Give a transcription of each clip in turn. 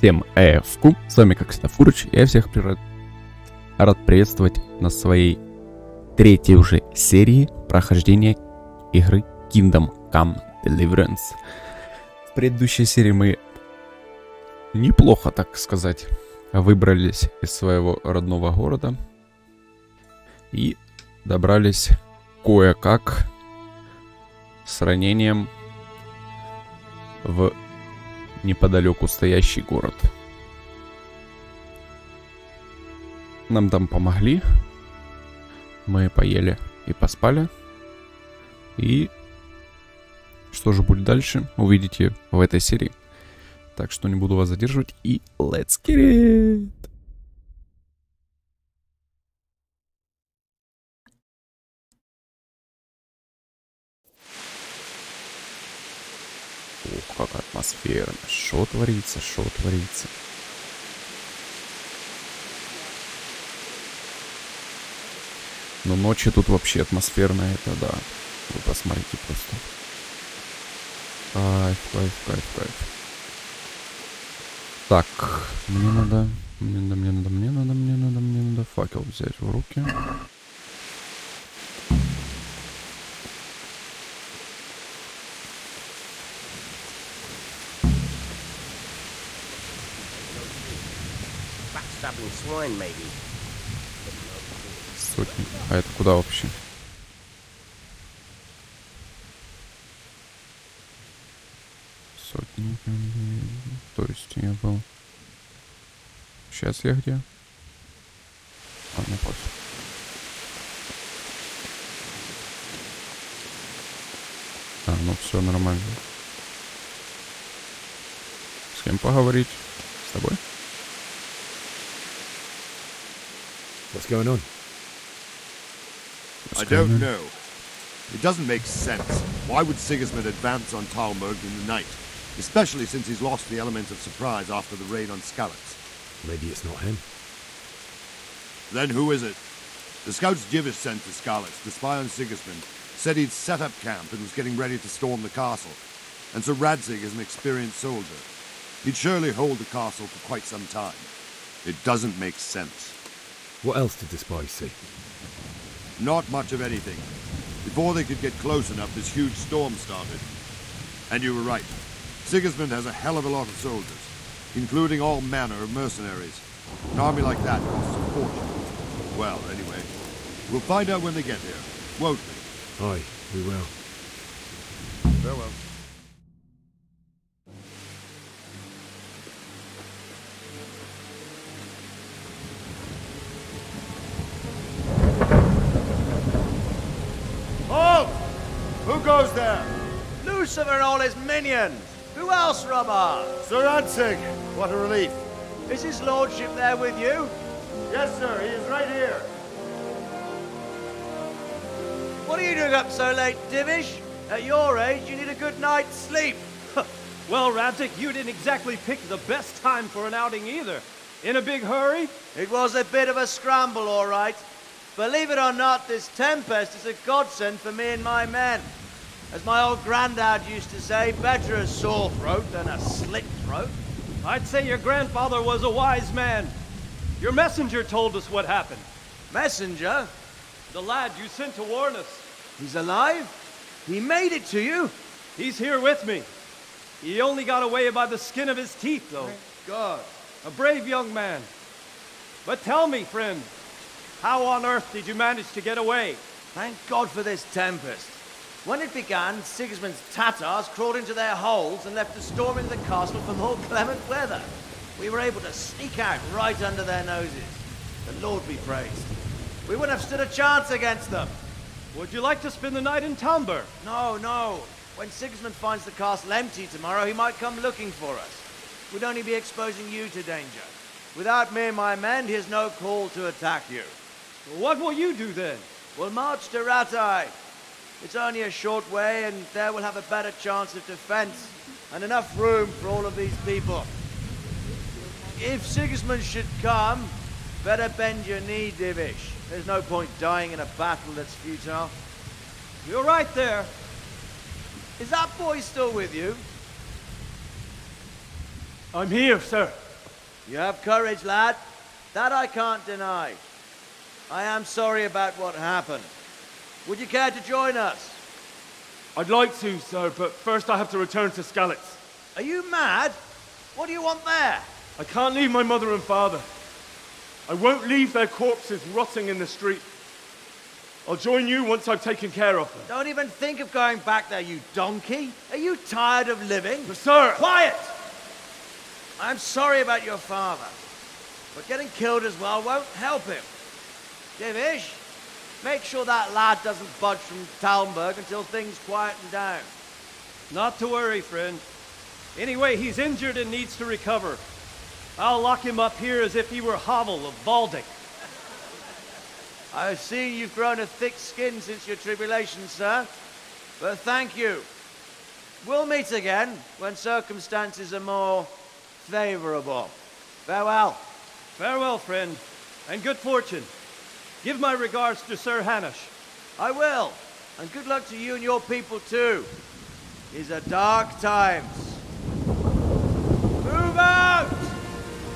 Всем QqBtw, с вами как всегда Furych, я всех рад приветствовать на своей третьей уже серии прохождения игры Kingdom Come Deliverance. В предыдущей серии мы неплохо, так сказать, выбрались из своего родного города и добрались кое-как с ранением в неподалеку стоящий город. Нам там помогли. Мы поели и поспали. И что же будет дальше, увидите в этой серии. Так что не буду вас задерживать. И let's get it! Ох, как атмосферно. Шо творится, шо творится. Но ночи тут вообще атмосферная, это да. Вы посмотрите просто. Кайф, кайф, кайф, кайф. Так, мне надо факел взять в руки. Сотни. А это куда вообще? Сотни. То есть я был... Сейчас я где? А, ну пофиг. А, ну все нормально. С кем поговорить? С тобой? What's going on? I don't know. It doesn't make sense. Why would Sigismund advance on Talmud in the night? Especially since he's lost the element of surprise after the raid on Skalitz. Maybe it's not him. Then who is it? The scouts Jivish sent to Skalitz to spy on Sigismund said he'd set up camp and was getting ready to storm the castle. And Sir Radzig is an experienced soldier. He'd surely hold the castle for quite some time. It doesn't make sense. What else did the spies see? Not much of anything. Before they could get close enough, this huge storm started. And you were right. Sigismund has a hell of a lot of soldiers, including all manner of mercenaries. An army like that costs a fortune. Well, anyway, we'll find out when they get here, won't we? Aye, we will. Farewell. Who goes there? Lucifer and all his minions. Who else, Robber? Sir Radzig. What a relief. Is his lordship there with you? Yes, sir. He is right here. What are you doing up so late, Divish? At your age, you need a good night's sleep. Well, Radzig, you didn't exactly pick the best time for an outing either. In a big hurry? It was a bit of a scramble, all right. Believe it or not, this tempest is a godsend for me and my men. As my old granddad used to say, better a sore throat than a slit throat. I'd say your grandfather was a wise man. Your messenger told us what happened. Messenger? The lad you sent to warn us. He's alive? He made it to you? He's here with me. He only got away by the skin of his teeth, though. Thank God. A brave young man. But tell me, friend, how on earth did you manage to get away? Thank God for this tempest. When it began, Sigismund's Tatars crawled into their holes and left us storming the castle for more clement weather. We were able to sneak out right under their noses. The Lord be praised. We wouldn't have stood a chance against them. Would you like to spend the night in Talmud? No, no. When Sigismund finds the castle empty tomorrow, he might come looking for us. We'd only be exposing you to danger. Without me and my men, he has no call to attack you. What will you do then? We'll march to Ratai. It's only a short way, and there we'll have a better chance of defense and enough room for all of these people. If Sigismund should come, better bend your knee, Divish. There's no point dying in a battle that's futile. You're right there. Is that boy still with you? I'm here, sir. You have courage, lad. That I can't deny. I am sorry about what happened. Would you care to join us? I'd like to, sir, but first I have to return to Skalitz. Are you mad? What do you want there? I can't leave my mother and father. I won't leave their corpses rotting in the street. I'll join you once I've taken care of them. Don't even think of going back there, you donkey. Are you tired of living? But sir! Quiet! I'm sorry about your father, but getting killed as well won't help him. Divish, make sure that lad doesn't budge from Talmberg until things quieten down. Not to worry, friend. Anyway, he's injured and needs to recover. I'll lock him up here as if he were Havel of Baldic. I've seen you've grown a thick skin since your tribulation, sir. But thank you. We'll meet again when circumstances are more favorable. Farewell. Farewell, friend, and good fortune. Give my regards to Sir Hanush. I will. And good luck to you and your people too. These are dark times. Move out!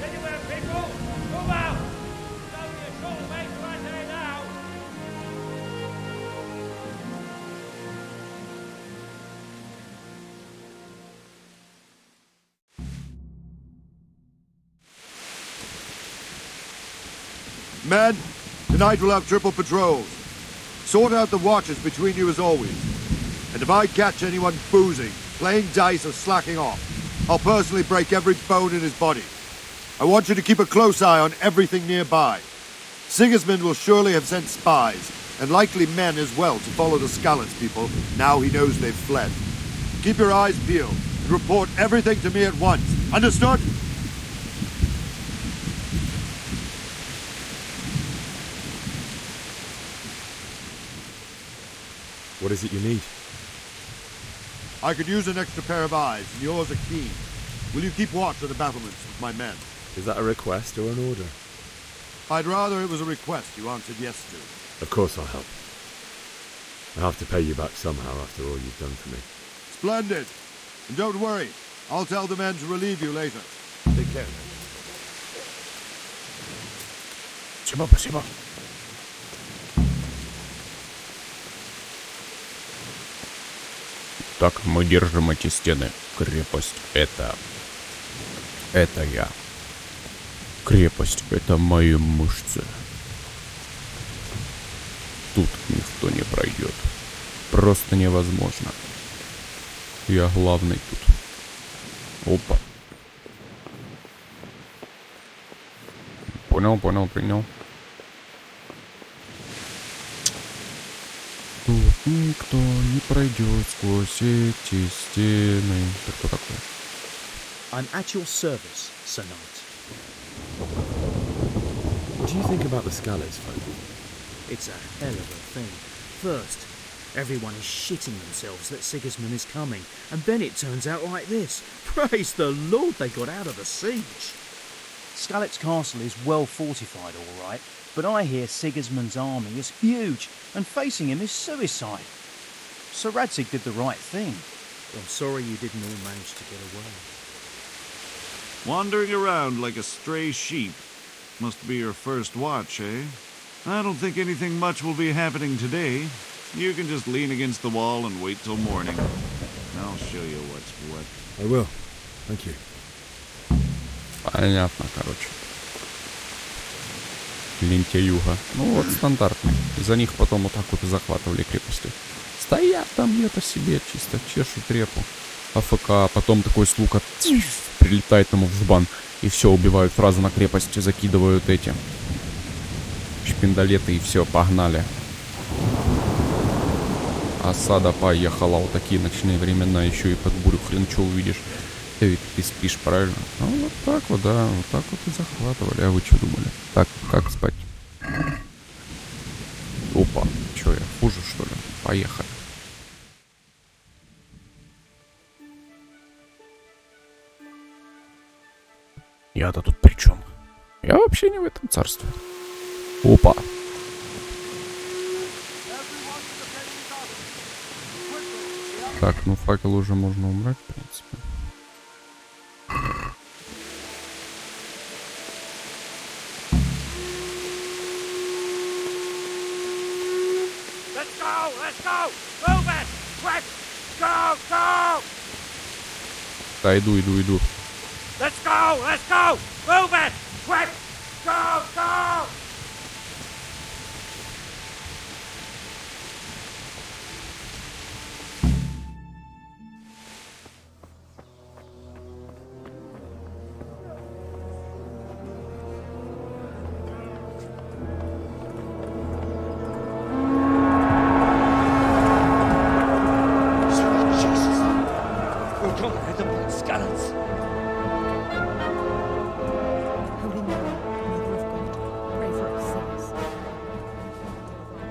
Anywhere, people! Move out! It's only a short way to right there now. Men, tonight we'll have triple patrols. Sort out the watches between you as always. And if I catch anyone boozing, playing dice or slacking off, I'll personally break every bone in his body. I want you to keep a close eye on everything nearby. Sigismund will surely have sent spies, and likely men as well, to follow the Skalitz people now he knows they've fled. Keep your eyes peeled and report everything to me at once. Understood? What is it you need? I could use an extra pair of eyes, and yours are keen. Will you keep watch of the battlements with my men? Is that a request or an order? I'd rather it was a request you answered yes to. Of course I'll help. I'll have to pay you back somehow after all you've done for me. Splendid. And don't worry, I'll tell the men to relieve you later. Take care. Спасибо. Так, мы держим эти стены. Крепость это я. Крепость это мои мышцы. Тут никто не пройдет. Просто невозможно. Я главный тут. Опа. Понял, принял. Тут никто не пройдет сквозь эти стены. Ты кто такой? I'm at your service, Sir Knight. What do you think about the Skalitz folk? It's a hell of a thing. First, everyone is shitting themselves that Sigismund is coming, and then it turns out like this. Praise the Lord they got out of the siege. Skalitz Castle is well fortified, all right, but I hear Sigismund's army is huge, and facing him is suicide. Sir Radzig did the right thing. I'm sorry you didn't all manage to get away. Wandering around like a stray sheep. Must be your first watch, eh? I don't think anything much will be happening today. You can just lean against the wall and wait till morning. I'll show you what's what. I will. Thank you. Понятно, короче. Лентяюга. Ну вот стандартный. За них потом вот так вот и захватывали крепости. Стоят там где-то себе, чисто чешут репу. АФК, а потом такой слуг прилетает ему в жбан. И все, убивают сразу на крепости, закидывают эти шпиндалеты и все, погнали. Осада поехала, вот такие ночные времена, еще и под бурю хрен что увидишь. Ведь ты спишь, правильно? Ну вот так вот, да, вот так вот и захватывали. А вы что думали? Так, как спать? Опа, что я, хуже что ли? Поехали. Я-то тут при чем? Я вообще не в этом царстве. Опа. Так, ну факел уже можно убрать, в принципе. go! Move it! Quick! Go! Go! Да, иду. Let's go! Let's go! Move it! Quick! Go! Go!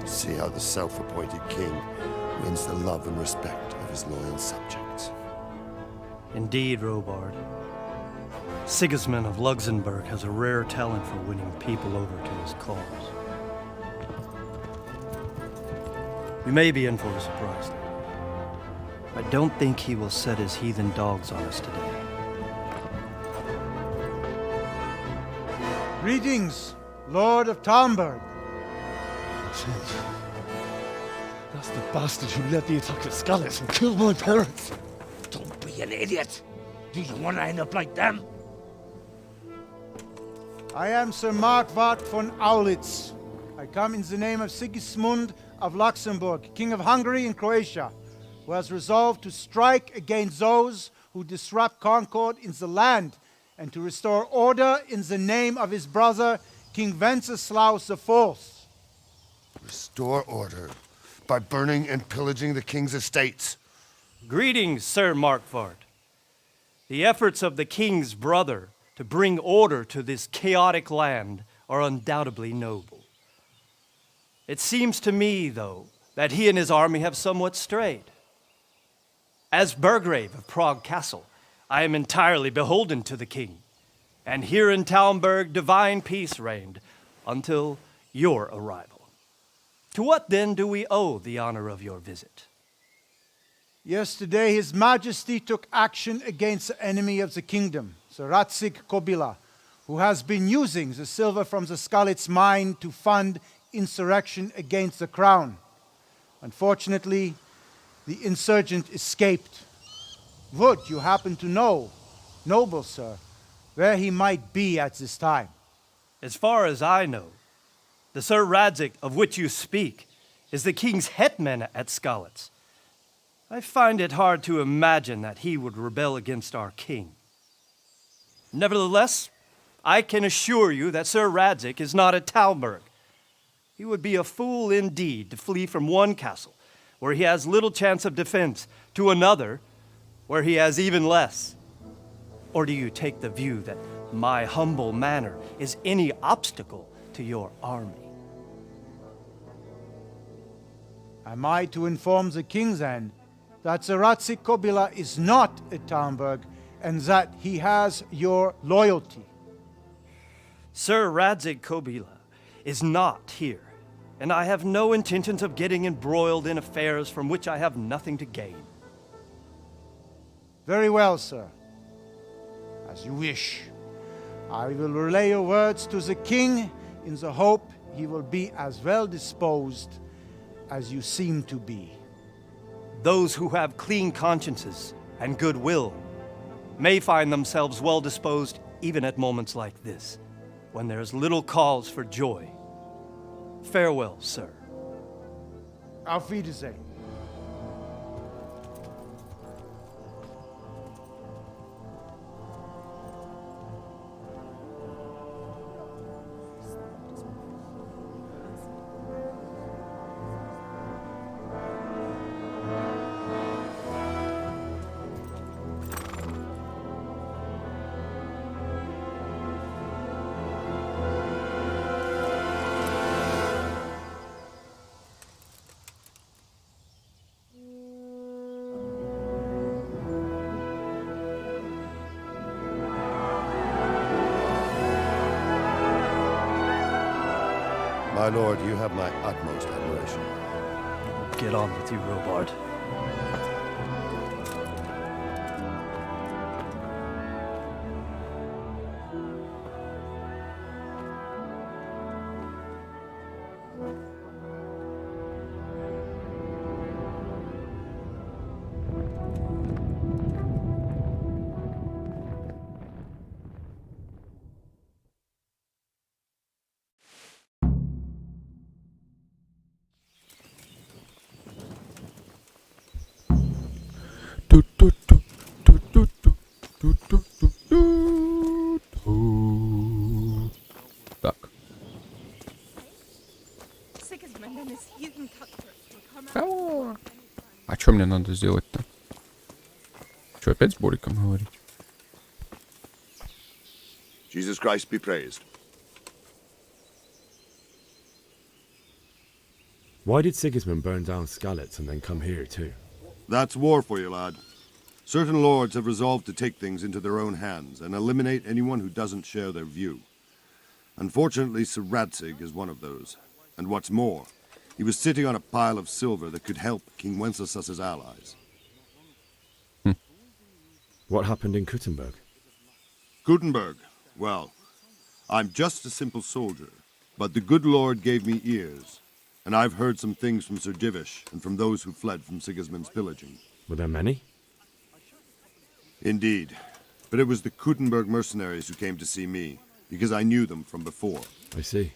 See how the self-appointed king wins the love and respect of his loyal subjects. Indeed, Robard. Sigismund of Luxembourg has a rare talent for winning people over to his cause. We may be in for a surprise, though. I don't think he will set his heathen dogs on us today. Greetings, Lord of Talmberg. That's the bastard who led the attack at Skalitz and killed my parents. Don't be an idiot! Do you want to end up like them? I am Sir Markwart von Aulitz. I come in the name of Sigismund of Luxembourg, King of Hungary and Croatia, who has resolved to strike against those who disrupt concord in the land and to restore order in the name of his brother, King Wenceslaus IV. Restore order by burning and pillaging the king's estates. Greetings, Sir Markwart. The efforts of the king's brother to bring order to this chaotic land are undoubtedly noble. It seems to me, though, that he and his army have somewhat strayed. As Burgrave of Prague Castle, I am entirely beholden to the king, and here in Talmberg divine peace reigned until your arrival. To what then do we owe the honor of your visit? Yesterday, His Majesty took action against the enemy of the kingdom, Sir Radzig Kobyla, who has been using the silver from the Skalitz mine to fund insurrection against the crown. Unfortunately, the insurgent escaped. Would you happen to know, noble sir, where he might be at this time? As far as I know, the Sir Radzig of which you speak is the king's hetman at Skalitz. I find it hard to imagine that he would rebel against our king. Nevertheless, I can assure you that Sir Radzig is not at Talmberg. He would be a fool indeed to flee from one castle, where he has little chance of defense, to another, where he has even less. Or do you take the view that my humble manner is any obstacle to your army? Am I to inform the king then that Sir Radzig Kobyla is not at Talmberg and that he has your loyalty? Sir Radzig Kobyla is not here, and I have no intentions of getting embroiled in affairs from which I have nothing to gain. Very well, sir. As you wish. I will relay your words to the king in the hope he will be as well disposed as you seem to be. Those who have clean consciences and goodwill may find themselves well disposed even at moments like this, when there is little cause for joy. Farewell, sir. Auf Wiedersehen. My lord, you have my utmost admiration. Get on with you, Robard. надо сделать-то? Что, опять с Бориком говорить? Jesus Christ be praised. Why did Sigismund burn down Skalitz and then come here too? That's war for you, lad. Certain lords have resolved to take things into their own hands and eliminate anyone who doesn't share their view. Unfortunately, Sir Radzig is one of those. And what's more, he was sitting on a pile of silver that could help King Wenceslas's allies. What happened in Kuttenberg? Gutenberg, well, I'm just a simple soldier, but the good Lord gave me ears, and I've heard some things from Sir Divish and from those who fled from Sigismund's pillaging. Were there many? Indeed, but it was the Kuttenberg mercenaries who came to see me, because I knew them from before. I see.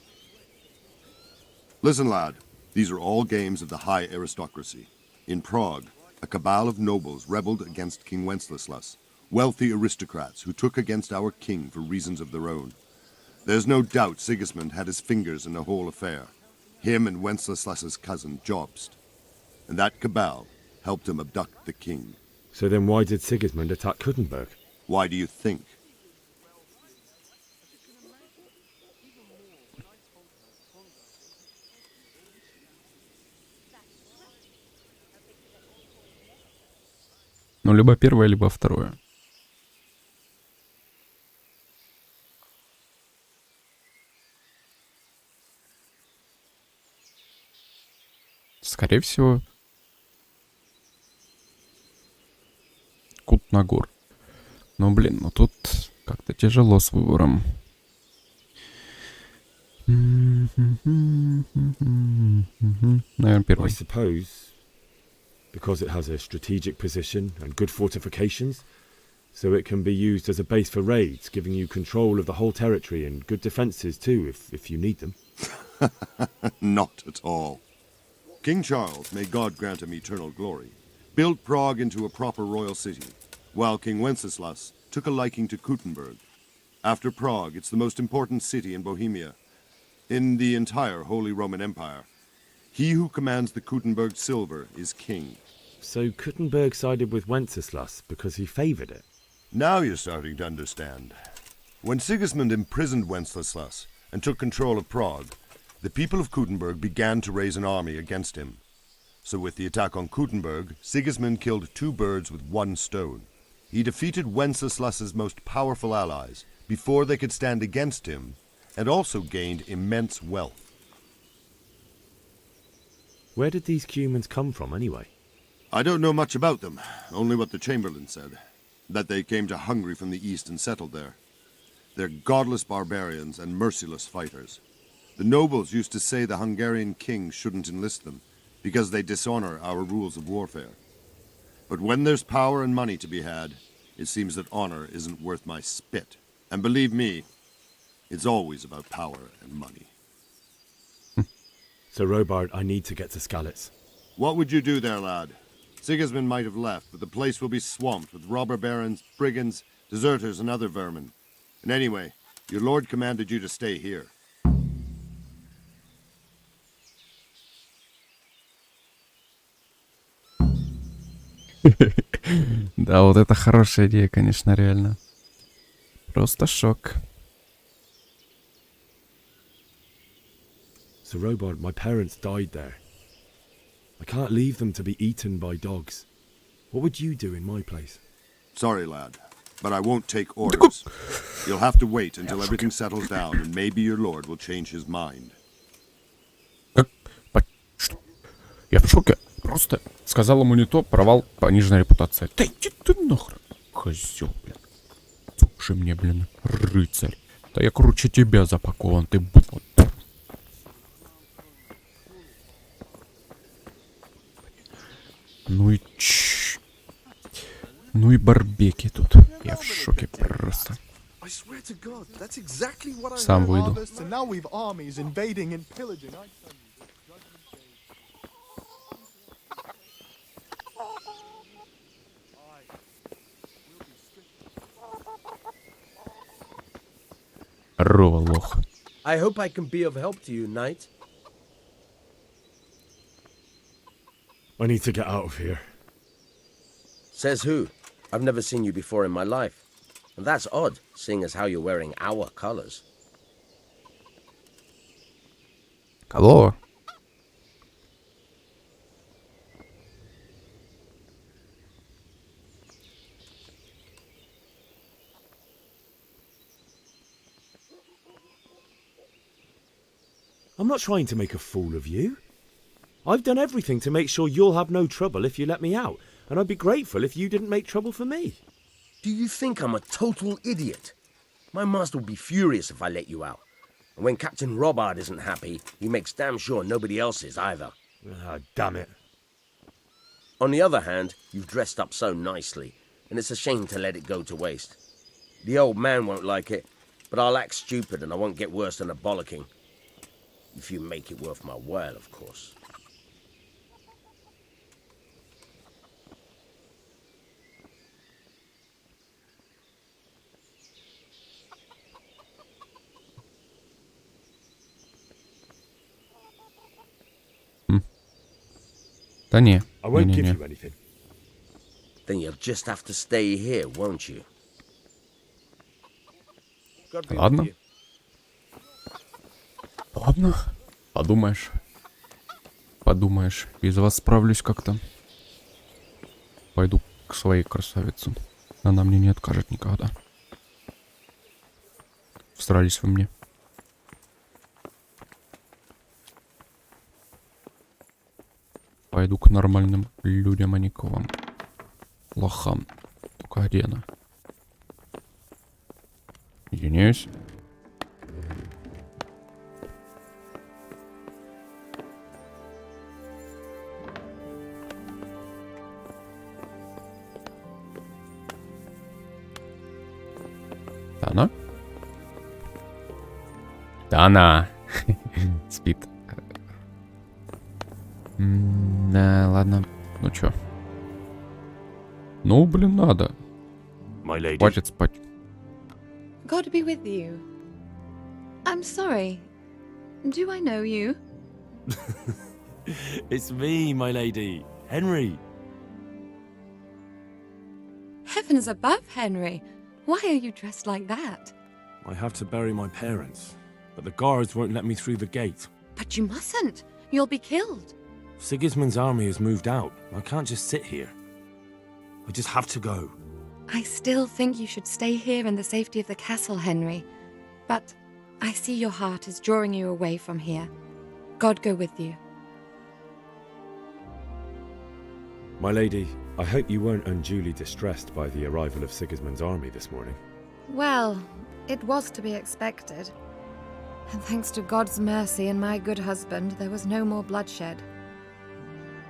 Listen, lad, these are all games of the high aristocracy. In Prague, a cabal of nobles rebelled against King Wenceslas, wealthy aristocrats who took against our king for reasons of their own. There's no doubt Sigismund had his fingers in the whole affair, him and Wenceslas's cousin Jobst. And that cabal helped him abduct the king. So then why did Sigismund attack Kuttenberg? Why do you think? Ну, либо первое, либо второе. Скорее всего, Кутнагор. Но, блин, ну тут как-то тяжело с выбором. Наверное, I первый. suppose because it has a strategic position and good fortifications, so it can be used as a base for raids, giving you control of the whole territory and good defences too, if you need them. Not at all. King Charles, may God grant him eternal glory, built Prague into a proper royal city, while King Wenceslas took a liking to Kuttenberg. After Prague, it's the most important city in Bohemia, in the entire Holy Roman Empire. He who commands the Kuttenberg silver is king. So Kuttenberg sided with Wenceslas because he favoured it? Now you're starting to understand. When Sigismund imprisoned Wenceslas and took control of Prague, the people of Kuttenberg began to raise an army against him. So with the attack on Kuttenberg, Sigismund killed two birds with one stone. He defeated Wenceslas's most powerful allies before they could stand against him, and also gained immense wealth. Where did these Cumans come from anyway? I don't know much about them, only what the Chamberlain said, that they came to Hungary from the east and settled there. They're godless barbarians and merciless fighters. The nobles used to say the Hungarian king shouldn't enlist them, because they dishonor our rules of warfare. But when there's power and money to be had, it seems that honor isn't worth my spit. And believe me, it's always about power and money. So Robard, I need to get to Skalitz. What would you do there, lad? Sigismund might have left, but the place will be swamped with robber barons, brigands, deserters, and other vermin. And anyway, your lord commanded you to stay here. Да, вот это хорошая идея, конечно, реально. Просто шок. So Robard, my parents died there. I can't leave them to be eaten by dogs. What would you do in my place? Sorry, lad, but I won't take orders. You'll have to wait until everything settles down, and maybe your lord will change his mind. Что? Я в шоке. Просто сказал ему не то, провал, пониженная репутация. Да иди ты нахрен, козёл, блин. Слушай мне, блин, рыцарь. Да я круче тебя запакован, ты быдло. Ну и Ну и барбеки тут. Я в шоке просто. Сам выйду. Рова лох. I hope I can be of help to you, knight. I need to get out of here. Says who? I've never seen you before in my life. And that's odd, seeing as how you're wearing our colors. Кого? I'm not trying to make a fool of you. I've done everything to make sure you'll have no trouble if you let me out, and I'd be grateful if you didn't make trouble for me. Do you think I'm a total idiot? My master would be furious if I let you out. And when Captain Robard isn't happy, he makes damn sure nobody else is either. Ah, damn it. On the other hand, you've dressed up so nicely, and it's a shame to let it go to waste. The old man won't like it, but I'll act stupid and I won't get worse than a bollocking. If you make it worth my while, of course. Да не. I won't give Не-не-не. you anything. Then you'll just have to stay here, won't you? God be with Ладно. you. Ладно. Подумаешь. Подумаешь. Без вас справлюсь как-то. Пойду к своей красавице. Она мне не откажет никогда. Всрались вы мне. Пойду к нормальным людям, а не к вам. Лохам. Только где она? Извиняюсь. Да она? Да она. Спит. Да, ладно. Ну чё? Ну, блин, надо. My lady. Хватит спать. God be with you. I'm sorry. Do I know you? It's me, my lady. Henry. Heavens above, Henry. Why are you dressed like that? I have to bury my parents, but the guards won't let me through the gate. But you mustn't. You'll be killed. Sigismund's army has moved out. I can't just sit here. I just have to go. I still think you should stay here in the safety of the castle, Henry. But I see your heart is drawing you away from here. God go with you. My lady, I hope you weren't unduly distressed by the arrival of Sigismund's army this morning. Well, it was to be expected. And thanks to God's mercy and my good husband, there was no more bloodshed.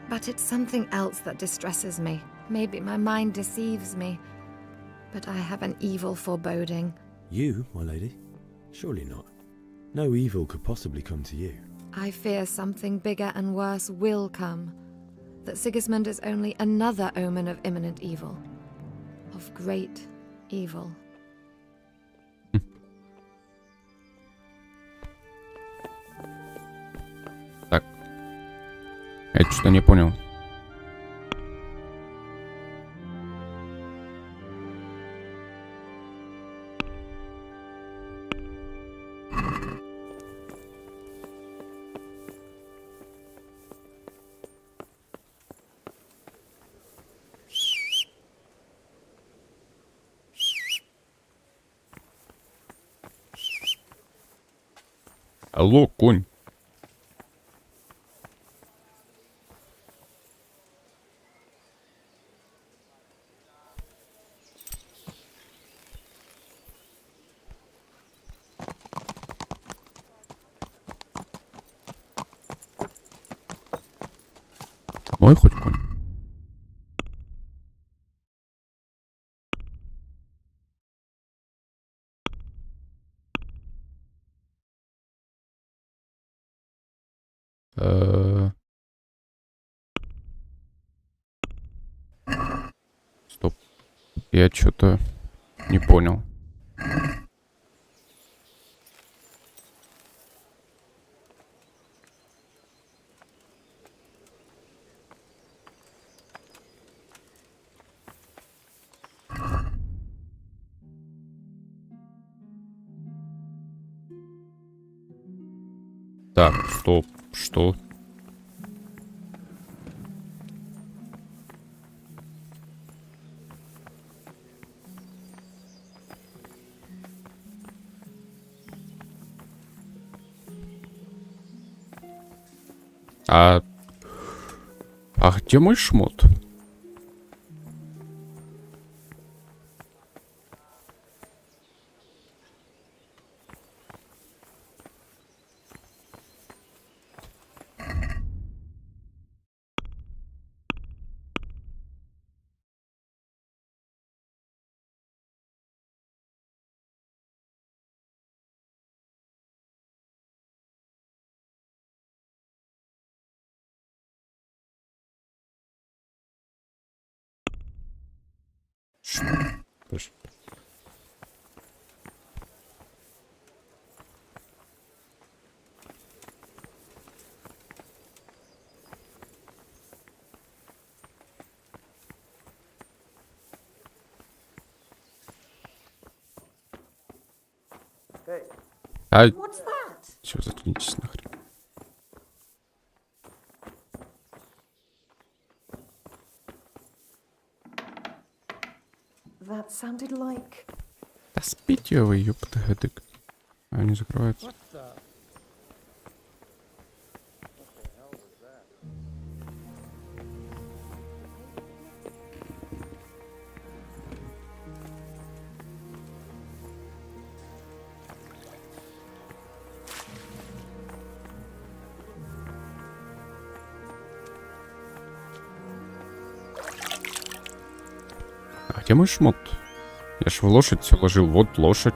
But it's something else that distresses me. Maybe my mind deceives me. But I have an evil foreboding. You, my lady? Surely not. No evil could possibly come to you. I fear something bigger and worse will come. That Sigismund is only another omen of imminent evil. Of great evil. Так. Это что, не понял? Алло, конь. Мой хоть конь. Стоп. Я что-то не понял. Так, стоп, что? А где мой шмот? Подожди. А... Все, заткнитесь нахрен. That sounded like... Да спите вы, Ʇыдык. А, не закрывается. А где мой шмот? Я ж в лошадь все ложил. Вот лошадь.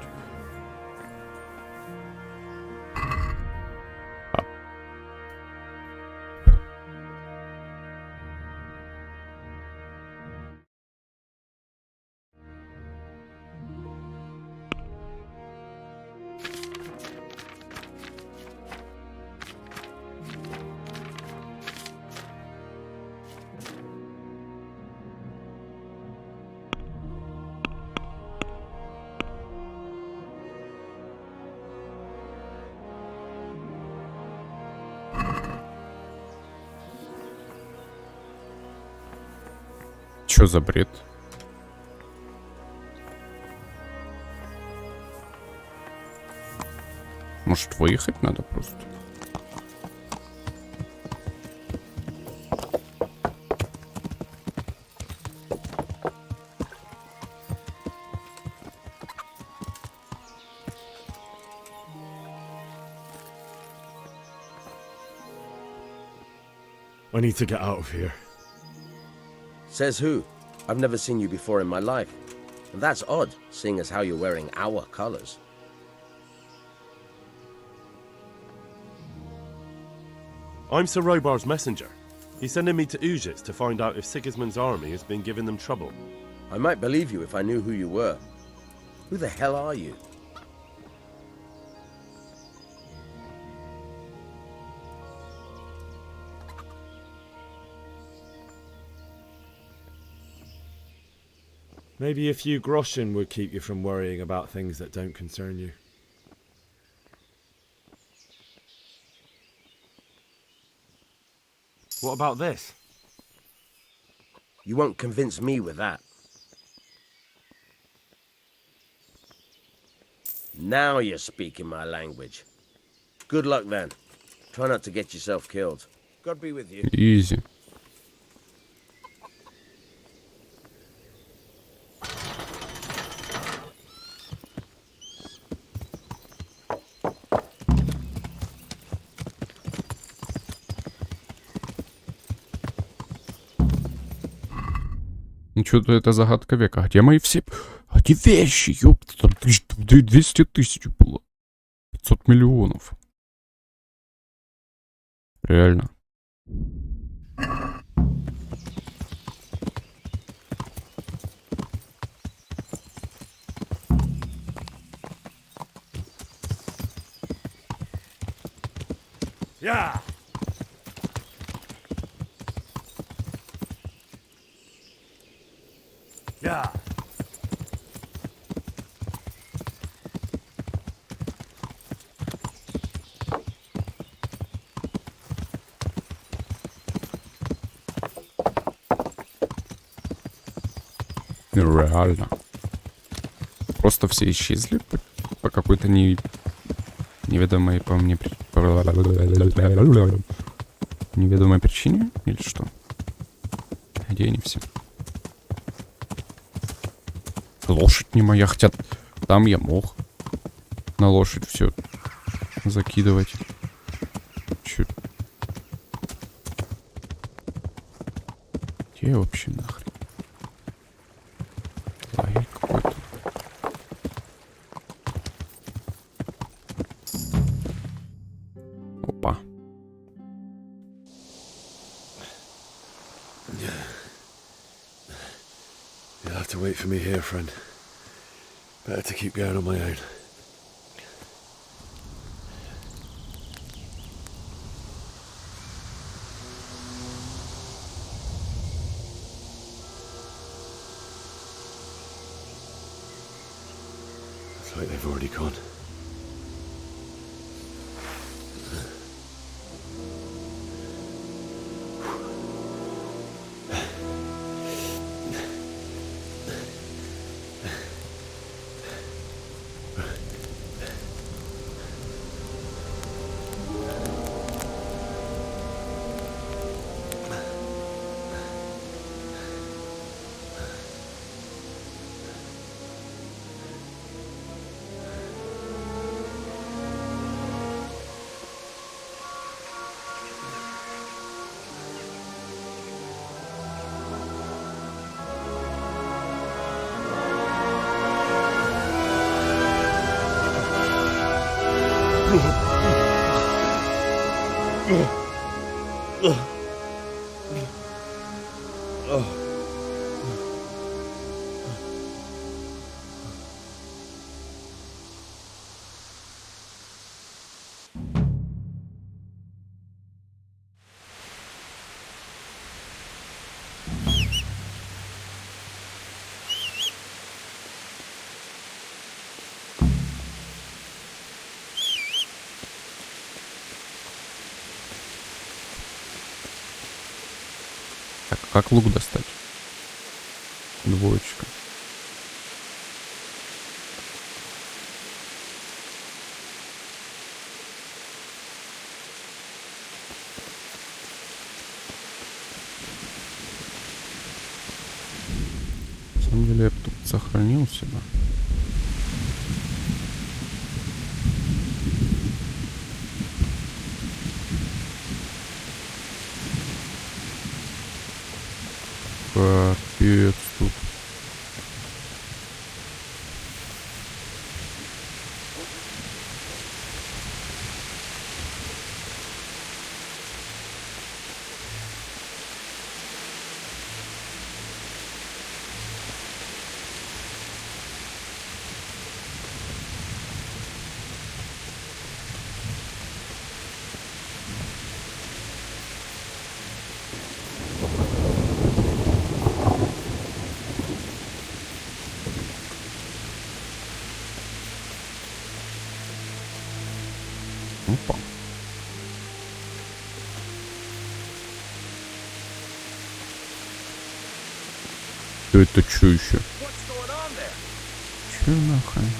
Чё за бред? Может, выехать надо просто? I need to get out of here. Says who? I've never seen you before in my life. And that's odd, seeing as how you're wearing our colors. I'm Sir Robar's messenger. He's sending me to Ujits to find out if Sigismund's army has been giving them trouble. I might believe you if I knew who you were. Who the hell are you? Maybe a few groschen would keep you from worrying about things that don't concern you. What about this? You won't convince me with that. Now you're speaking my language. Good luck then. Try not to get yourself killed. God be with you. Easy. Ну что-то это загадка века. Где мои все... А где вещи? Ёпта, там 200 тысяч было. 500 миллионов. Реально. Yeah! Yeah! Реально. Просто все исчезли по какой-то неведомой по мне неведомой причине? Или что? Где они все? Лошадь не моя, хотя там я мог на лошадь все закидывать. Чё? Где вообще нахрен? Лагерь какой-то. Опа. You'll have to wait for me here, friend. Better to keep going on my own. Looks like they've already gone. Так, как лук достать? Двоечка. На самом деле я бы тут сохранил себя. Капец тут. Опа. Это что еще? Че нахрен?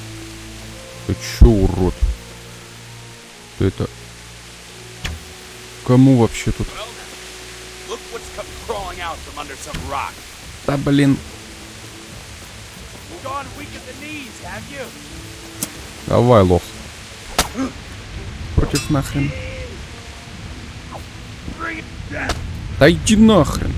Ты че, урод? Это... Кому вообще тут? Да блин. Давай, лох. Против нахрен. Да иди нахрен.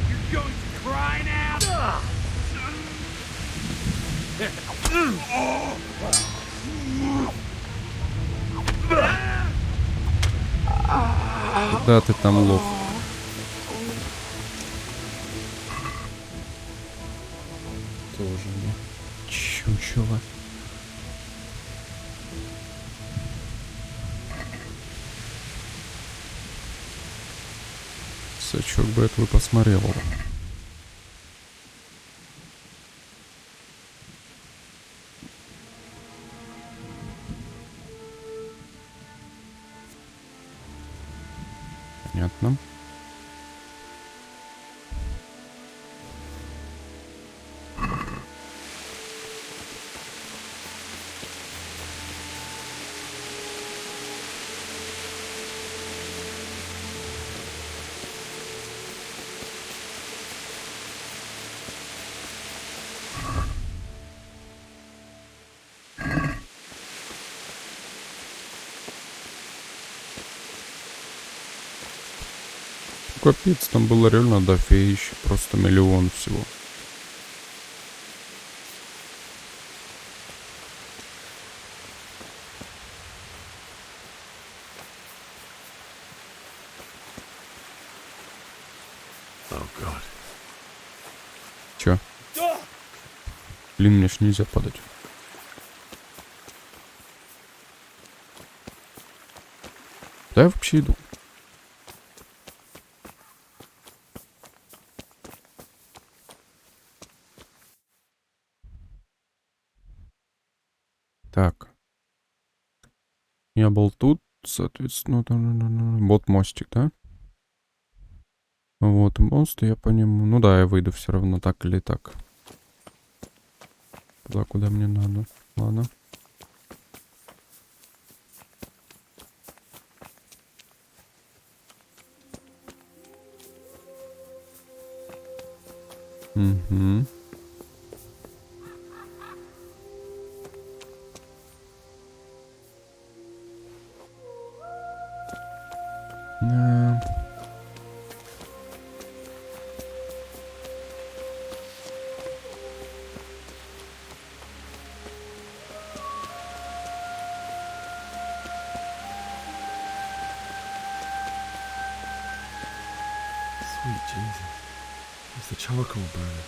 Да ты там лох. Тоже не чучело. Сачок бы этого посмотрел. Понятно. капец, там было реально дофигища, просто миллион всего. Oh God. Чё? Блин, мне ж нельзя падать. Куда я вообще иду? Так. Я был тут, соответственно, вот мостик, да? Вот мост, я по нему... Ну да, я выйду все равно, так или так. Туда, куда мне надо. Ладно. Угу. Sweet Jesus. It's the charcoal burner.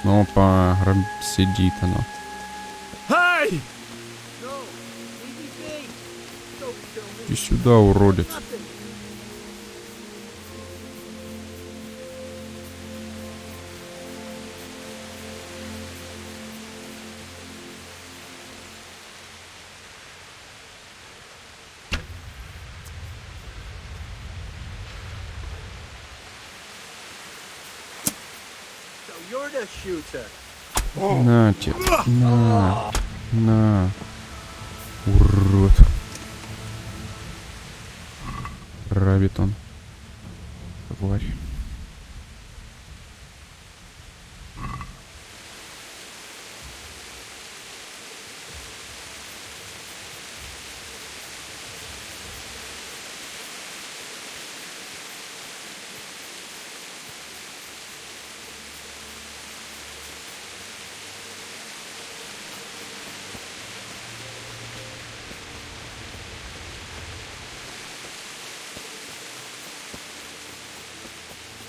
Опа, сидит оно. Hey! Иди сюда, уродец. На тебе, на, урод. Рабит он. Тварь.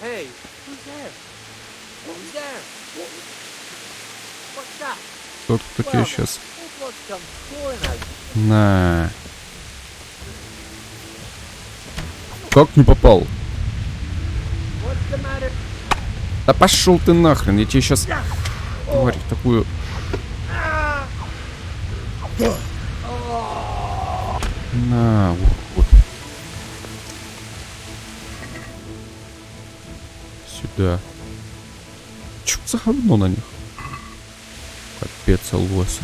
Hey, who's there? Who's there? What's that? Тот, кто тебе сейчас... That blood comes pouring out. На. Как не попал? What's the matter? Да пошел ты нахрен, я тебе сейчас... Тварь такую... На, вот. Сюда. Чё за говно на них? Капец, лоси.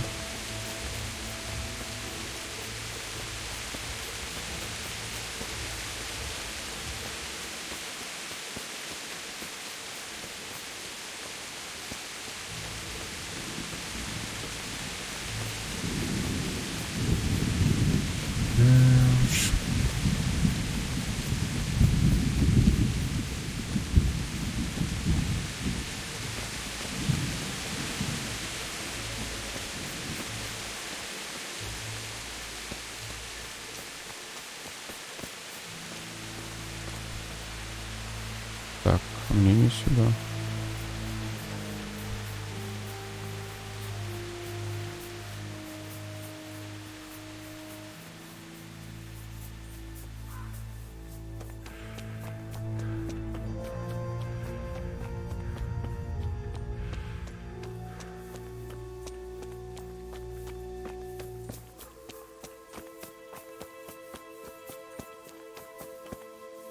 Так, мне не сюда.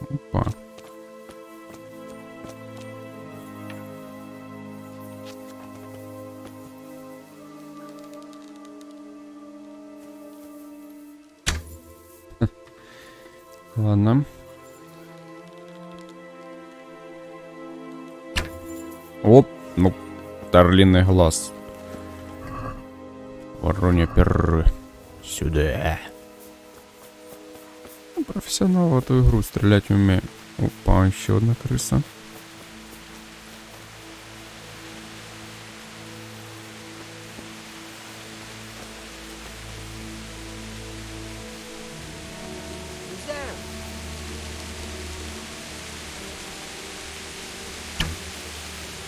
Опа. Ладно. Орлиный глаз. Воронье перо. Сюда. Профессионал в эту игру стрелять умею. Опа, еще одна крыса.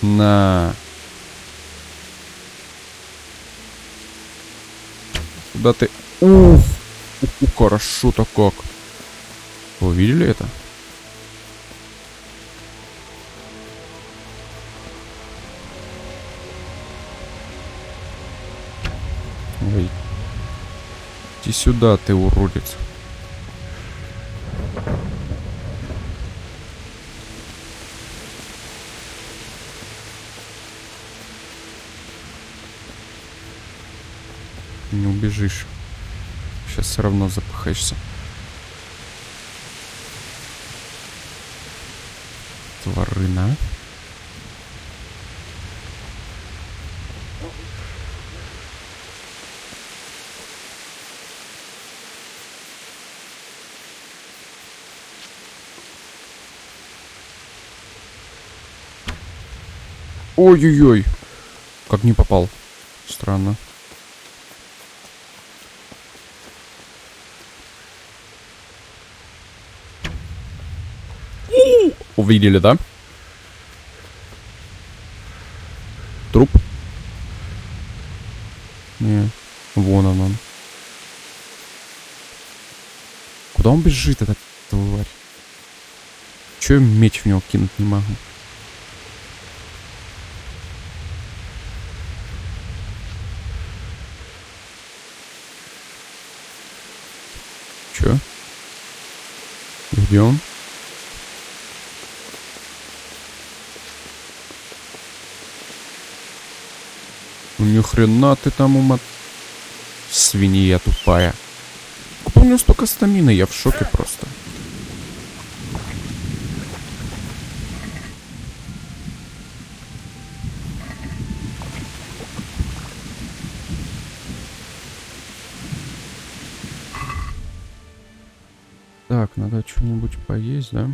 На. Куда ты? Уф! Хорошо-то как. Вы видели это? Ой. Иди сюда, ты уродец. Не убежишь. Сейчас все равно запыхаешься. Тварина. Ой-ой-ой. Как не попал. Странно. Увидели, да? Труп? Не, вон он. Куда он бежит, этот тварь? Чё я меч в него кинуть не могу? Чё? Где он? Ни хрена ты там ума... Свинья тупая. Откуда у него столько стамины? Я в шоке просто. Так, надо что-нибудь поесть, да?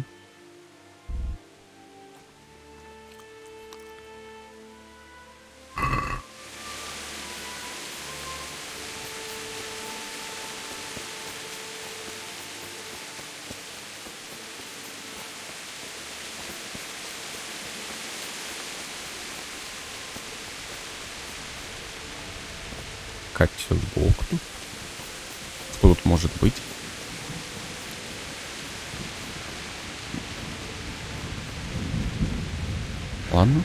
Котелок тут. Что тут может быть? Ладно.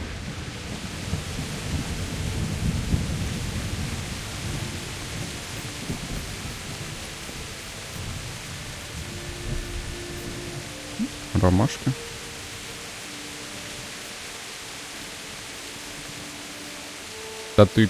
Ромашка. Да ты...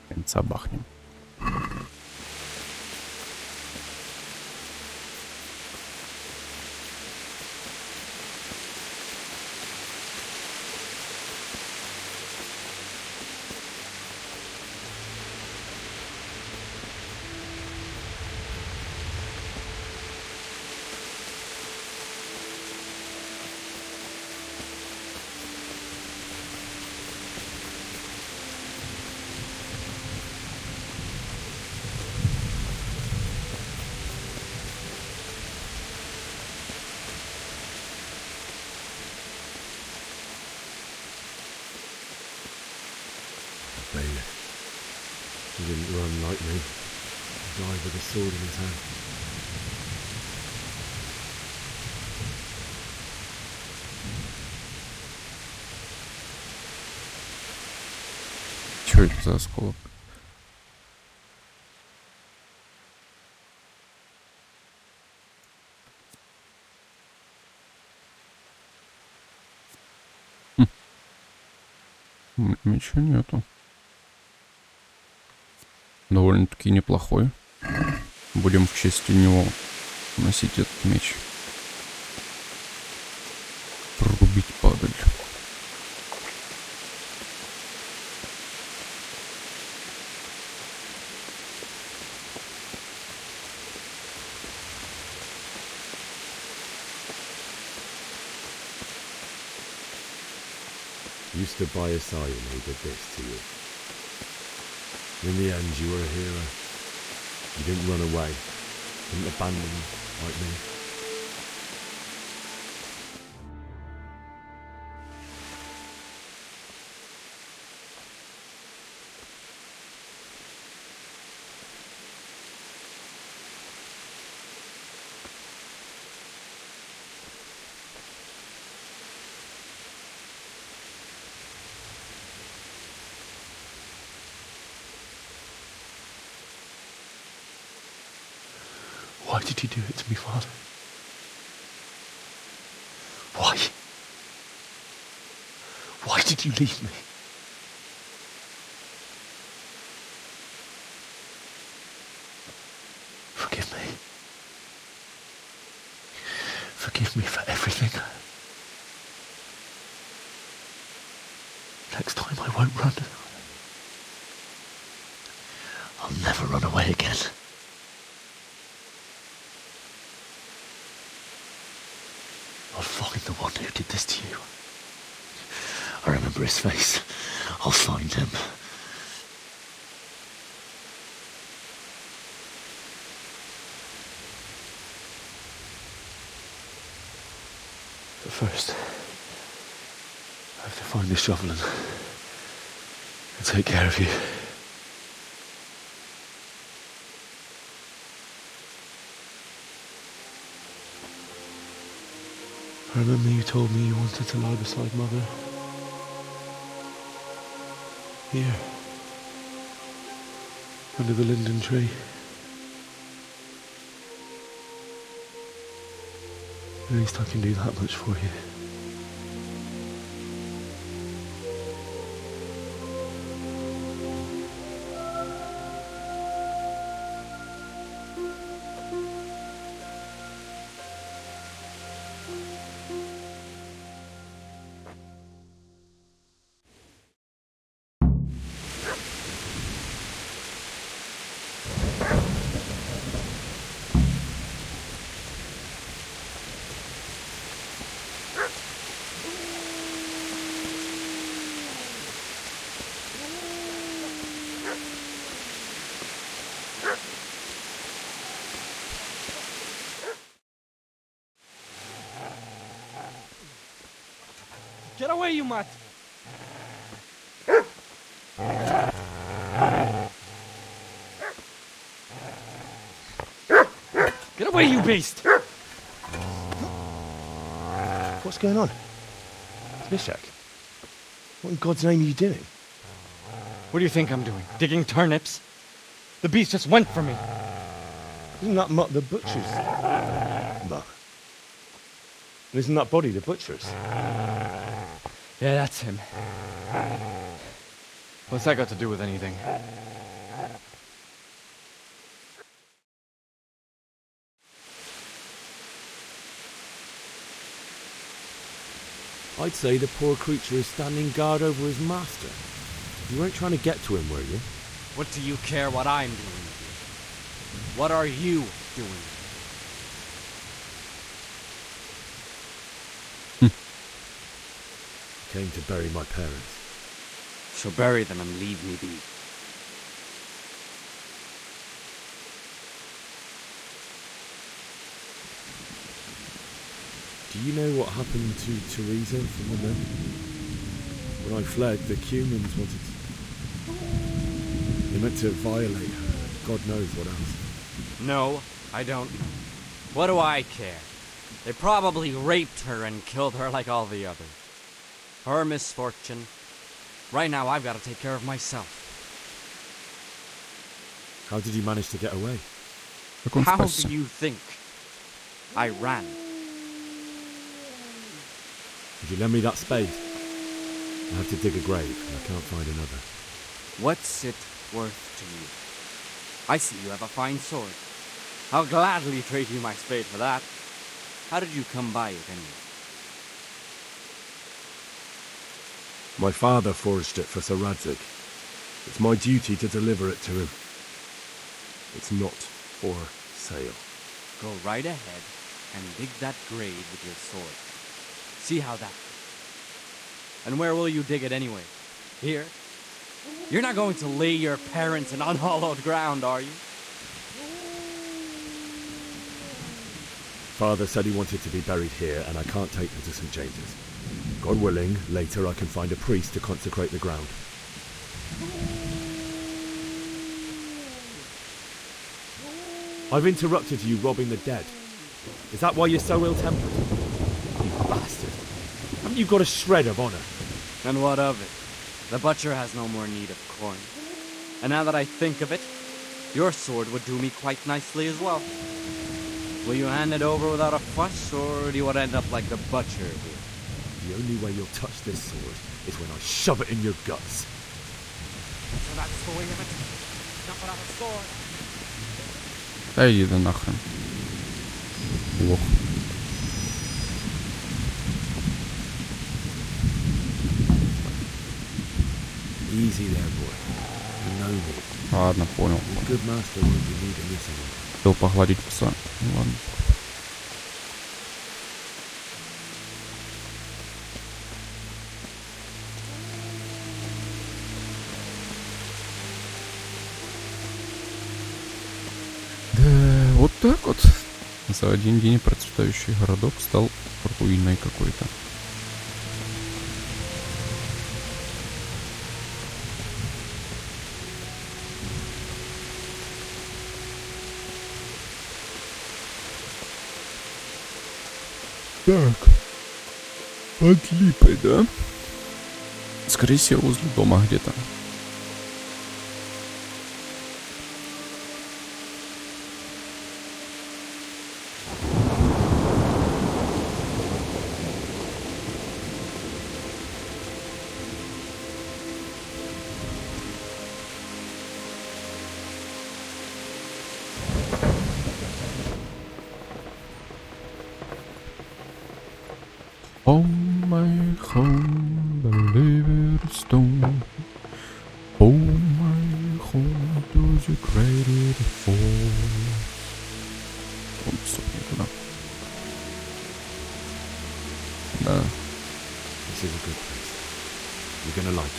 Конца бахнем. He didn't run like me. He died with a sword in his hand. Чё это за осколок? Ничего нету. Довольно-таки неплохой. Будем в честь него носить этот меч. Прорубить падаль. You stood by his side and he did this to you. In the end, you were a hero. You didn't run away. Didn't abandon him like me. Why did you do it to me, Father? Why? Why did you leave me? Forgive me. Forgive me for everything. Next time I won't run. I'll never run away again. I'll find the one who did this to you. I remember his face. I'll find him. But first, I have to find this shovel and take care of you. I remember you told me you wanted to lie beside Mother. Here. Under the linden tree. At least I can do that much for you. Get away, you mutt! Get away, you beast! What's going on? Bishak? What in God's name are you doing? What do you think I'm doing? Digging turnips? The beast just went for me. Isn't that Mutt the butcher's? Mutt. And isn't that body the butcher's? Yeah, that's him. What's that got to do with anything? I'd say the poor creature is standing guard over his master. You weren't trying to get to him, were you? What do you care what I'm doing? What are you doing? Came to bury my parents. So bury them and leave me be. Do you know what happened to Teresa from the men? When I fled, the humans wanted to... They meant to violate her. God knows what else. No, I don't know. What do I care? They probably raped her and killed her like all the others. Her misfortune. Right now, I've got to take care of myself. How did you manage to get away? How do you think? I ran. Did you lend me that spade? I have to dig a grave, and I can't find another. What's it worth to you? I see you have a fine sword. I'll gladly trade you my spade for that. How did you come by it anyway? My father forged it for Sir Radzig. It's my duty to deliver it to him. It's not for sale. Go right ahead and dig that grave with your sword. See how that goes. And where will you dig it anyway? Here? You're not going to lay your parents in unhallowed ground, are you? Father said he wanted to be buried here, and I can't take them to St. James's. God willing, later I can find a priest to consecrate the ground. I've interrupted you robbing the dead. Is that why you're so ill-tempered? You bastard. Haven't you got a shred of honour? And what of it? The butcher has no more need of corn. And now that I think of it, your sword would do me quite nicely as well. Will you hand it over without a fuss, or do you want to end up like the butcher did? The only way you'll touch this sword is when I shove it in your guts. So that's the way of it. Not without a sword. Да иди да нахрен. Лох. Easy there, boy. You know me. Ладно, понял. A good master won't be needing this anymore. Хотел погладить пса. Ну ладно. Да, вот так вот. За один день процветающий городок стал руиной какой-то. Так. Под липой, да? Скорее всего, возле дома где-то. Oh my home, delivered stone. Oh my home, does you created for? Он стоп, не туда. Да. This is a good place. You're gonna like it.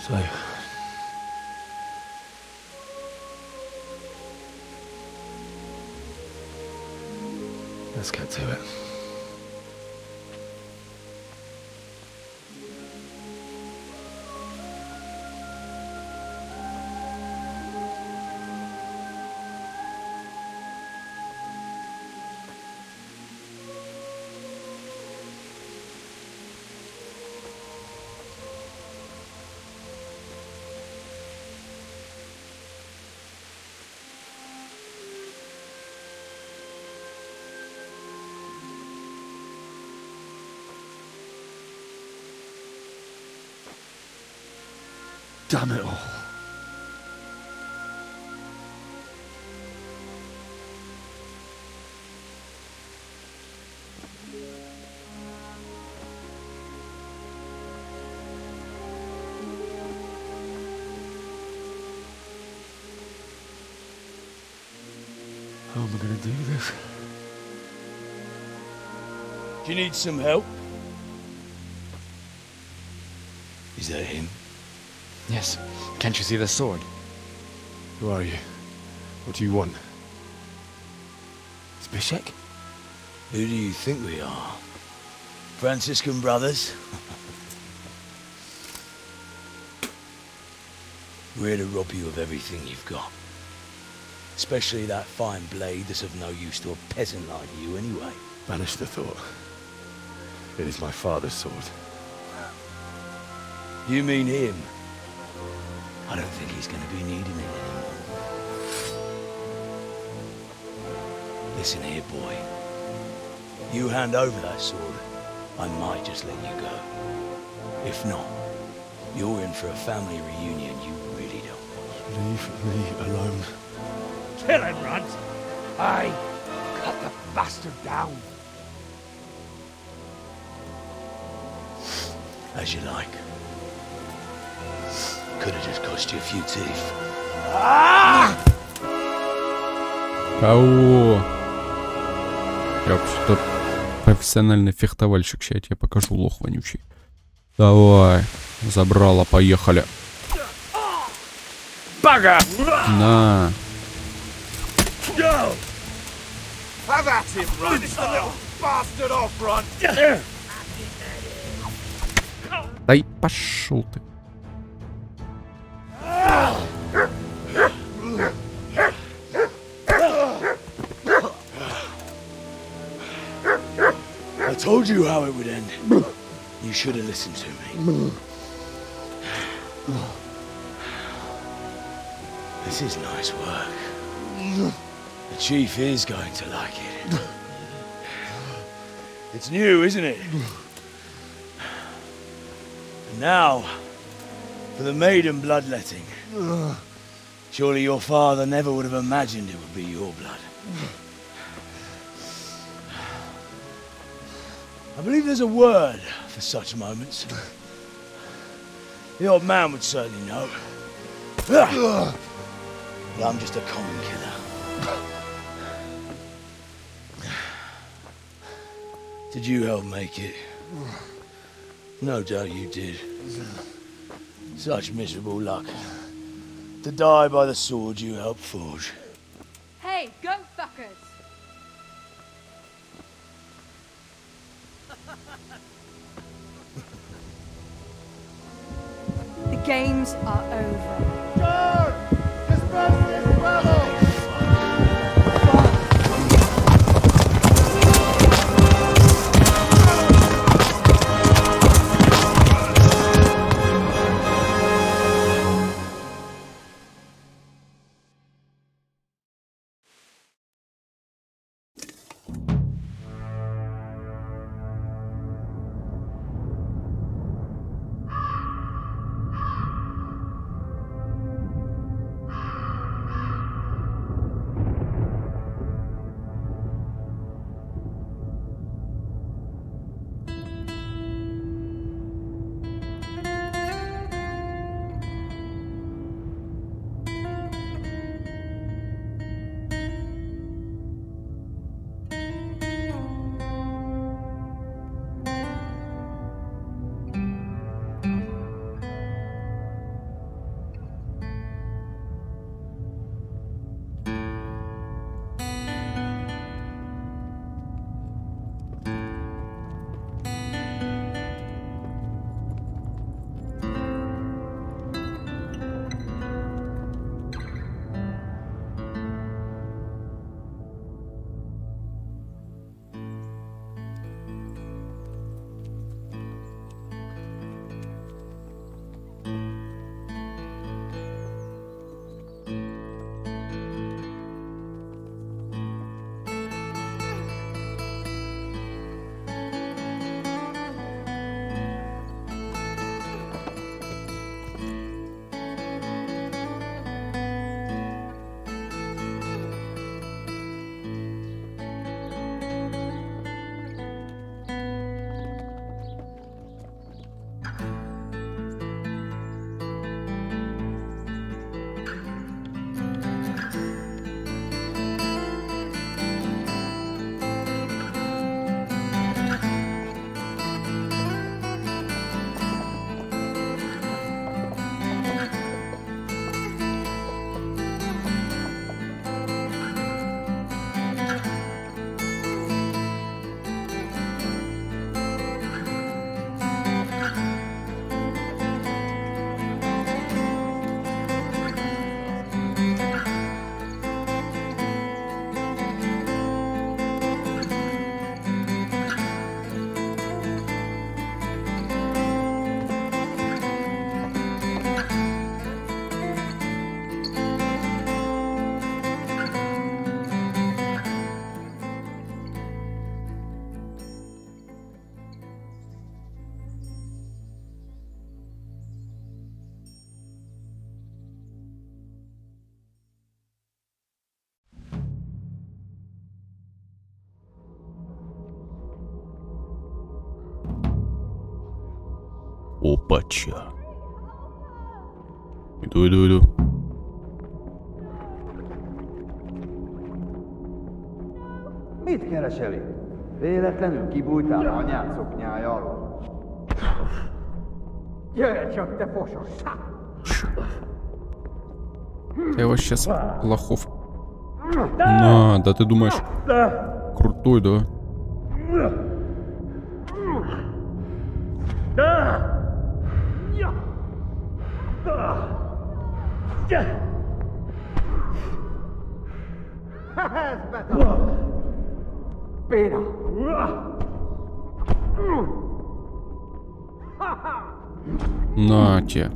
So, let's get to it. Damn it all. How am I going to do this? Do you need some help? Is that him? Yes. Can't you see the sword? Who are you? What do you want? Zbyszek? Who do you think we are? Franciscan brothers? We're here to rob you of everything you've got. Especially that fine blade that's of no use to a peasant like you anyway. Banish the thought. It is my father's sword. You mean him? I don't think he's going to be needing it anymore. Listen here, boy. You hand over that sword, I might just let you go. If not, you're in for a family reunion you really don't want. Leave me alone. Kill him, Runt! Aye, cut the bastard down. As you like. Could have just cost you a few teeth. Кого? Я вообще-то профессиональный фехтовальщик. Сейчас я тебе покажу, лох вонючий. Давай. Забрала, поехали. Bugger! На. Go! Have at him, Runt! Finish the little bastard off, Runt! Дай пошел ты. I told you how it would end. You should have listened to me. This is nice work. The chief is going to like it. It's new, isn't it? And now, for the maiden bloodletting. Surely your father never would have imagined it would be your blood. I believe there's a word for such moments. The old man would certainly know. But I'm just a common killer. Did you help make it? No doubt you did. Such miserable luck. To die by the sword you helped forge. Hey, go fuckers! The games are over. Disperse this rebel! Бача. Иду. Mit keresel itt? Véletlenül kibújtál anyád szoknyája alól? Gyere csak, te fosos! Я его сейчас лохов. На, да ты думаешь, крутой, да? На те.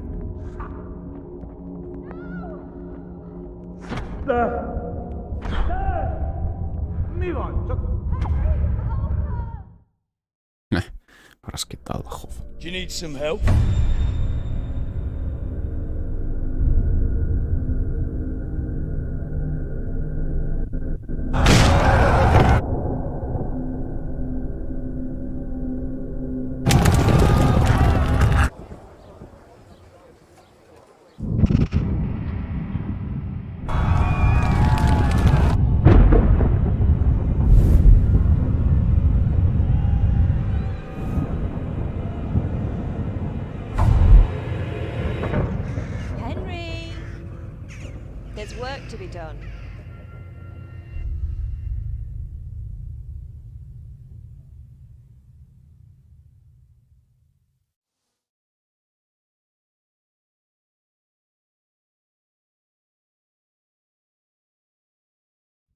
Раскидал лохов. Do you need some help? There's work to be done.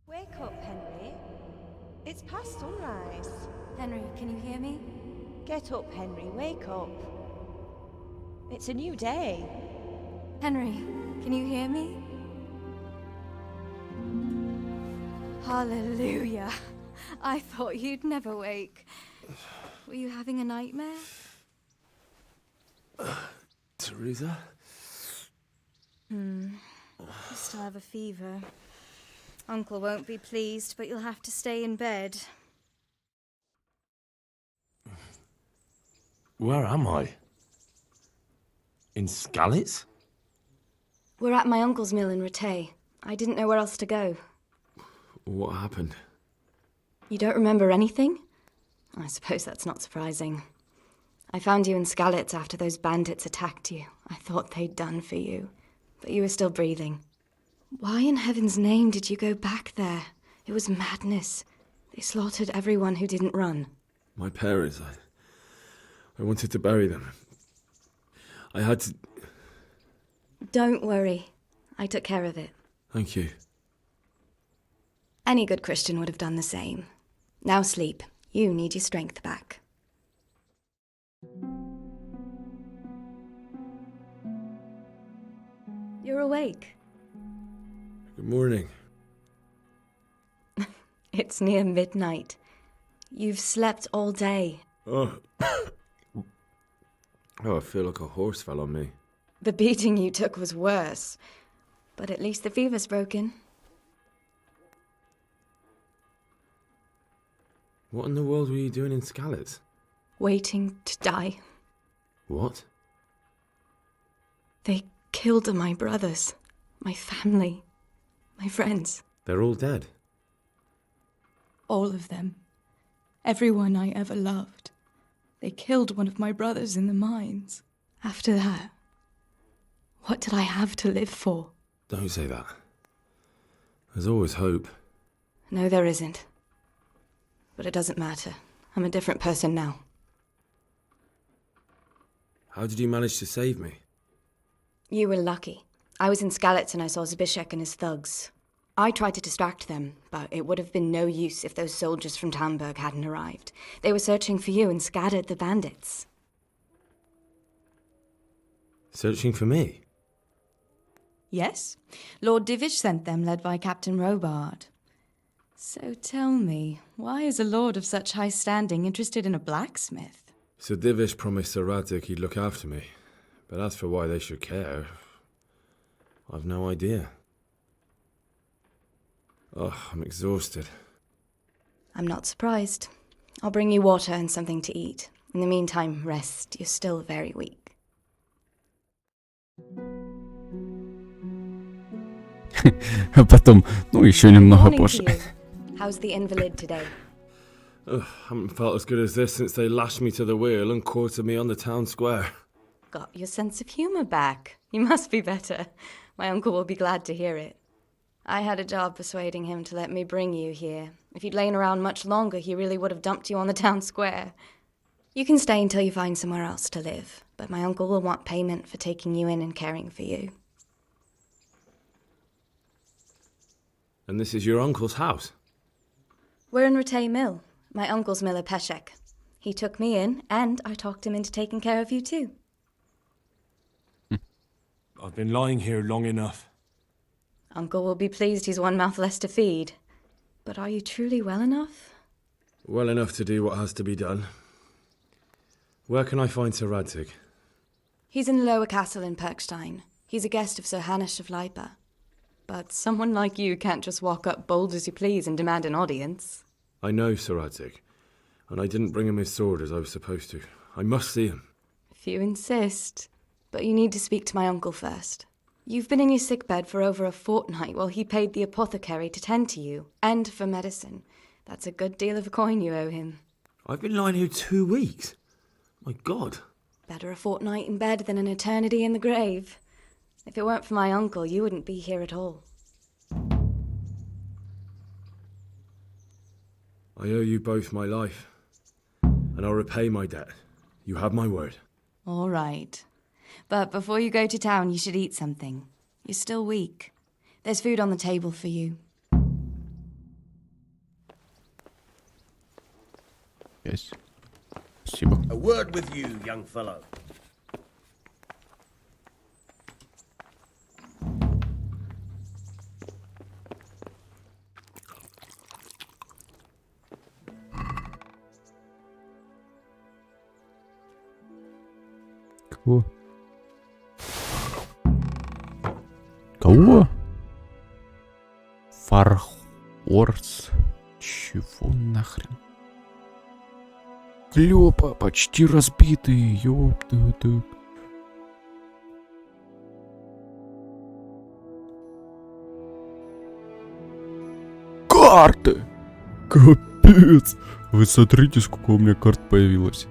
Wake up, Henry. It's past sunrise. Henry, can you hear me? Get up, Henry. Wake up. It's a new day. Henry, can you hear me? Hallelujah. I thought you'd never wake. Were you having a nightmare? Teresa? You still have a fever. Uncle won't be pleased, but you'll have to stay in bed. Where am I? In Skalitz? We're at my uncle's mill in Ratay. I didn't know where else to go. What happened? You don't remember anything? I suppose that's not surprising. I found you in Skalitz after those bandits attacked you. I thought they'd done for you, but you were still breathing. Why in heaven's name did you go back there? It was madness. They slaughtered everyone who didn't run. My parents, I wanted to bury them. I had to... Don't worry. I took care of it. Thank you. Any good Christian would have done the same. Now sleep. You need your strength back. You're awake. Good morning. It's near midnight. You've slept all day. Oh, I feel like a horse fell on me. The beating you took was worse. But at least the fever's broken. What in the world were you doing in Skalitz? Waiting to die. What? They killed my brothers, my family, my friends. They're all dead. All of them. Everyone I ever loved. They killed one of my brothers in the mines. After that, what did I have to live for? Don't say that. There's always hope. No, there isn't. But it doesn't matter. I'm a different person now. How did you manage to save me? You were lucky. I was in Skalitz and I saw Zbyszek and his thugs. I tried to distract them, but it would have been no use if those soldiers from Tamburg hadn't arrived. They were searching for you and scattered the bandits. Searching for me? Yes. Lord Divish sent them, led by Captain Robard. So tell me, why is a lord of such high standing interested in a blacksmith? Sir Divish promised Sir Radzik he'd look after me. But as for why they should care, I've no idea. Oh, I'm exhausted. I'm not surprised. I'll bring you water and something to eat. In the meantime, rest. You're still very weak. А потом, ну, еще немного позже. How's the invalid today? Haven't felt as good as this since they lashed me to the wheel and quartered me on the town square. Got your sense of humour back. You must be better. My uncle will be glad to hear it. I had a job persuading him to let me bring you here. If you'd lain around much longer, he really would have dumped you on the town square. You can stay until you find somewhere else to live, but my uncle will want payment for taking you in and caring for you. And this is your uncle's house? We're in Ratay Mill. My uncle's miller Peshek. He took me in, and I talked him into taking care of you too. I've been lying here long enough. Uncle will be pleased he's one mouth less to feed. But are you truly well enough? Well enough to do what has to be done. Where can I find Sir Radzig? He's in the lower castle in Perkstein. He's a guest of Sir Hanush of Leipa. But someone like you can't just walk up bold as you please and demand an audience. I know Sir Radzig, and I didn't bring him his sword as I was supposed to. I must see him. If you insist. But you need to speak to my uncle first. You've been in your sickbed for over a fortnight while he paid the apothecary to tend to you, and for medicine. That's a good deal of a coin you owe him. I've been lying here 2 weeks. My God. Better a fortnight in bed than an eternity in the grave. If it weren't for my uncle, you wouldn't be here at all. I owe you both my life, and I'll repay my debt. You have my word. All right. But before you go to town, you should eat something. You're still weak. There's food on the table for you. Yes. Спасибо. A word with you, young fellow. Кого? Кого? Фархорс. Чего нахрен? Клёпа, почти разбитый, ёпта. Карты! Капец! Вы смотрите, сколько у меня карт появилось.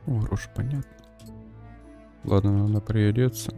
О, гроши, понятно. Ладно, надо приодеться.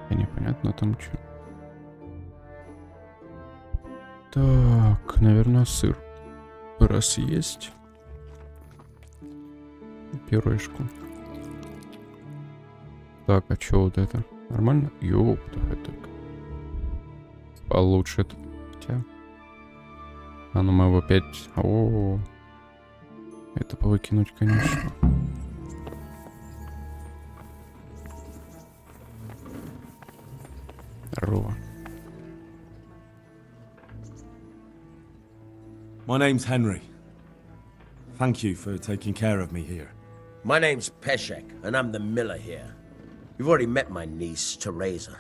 Непонятно там что. Так, наверное, сыр. Раз есть. Пюрешку. Так, а что вот это? Нормально? Ёпта, это получше это. Хотя. А ну мы его опять. О, это повыкинуть, конечно. Здорово. My name's Henry. Thank you for taking care of me here. My name's Peshek, and I'm the miller here. You've already met my niece, Teresa.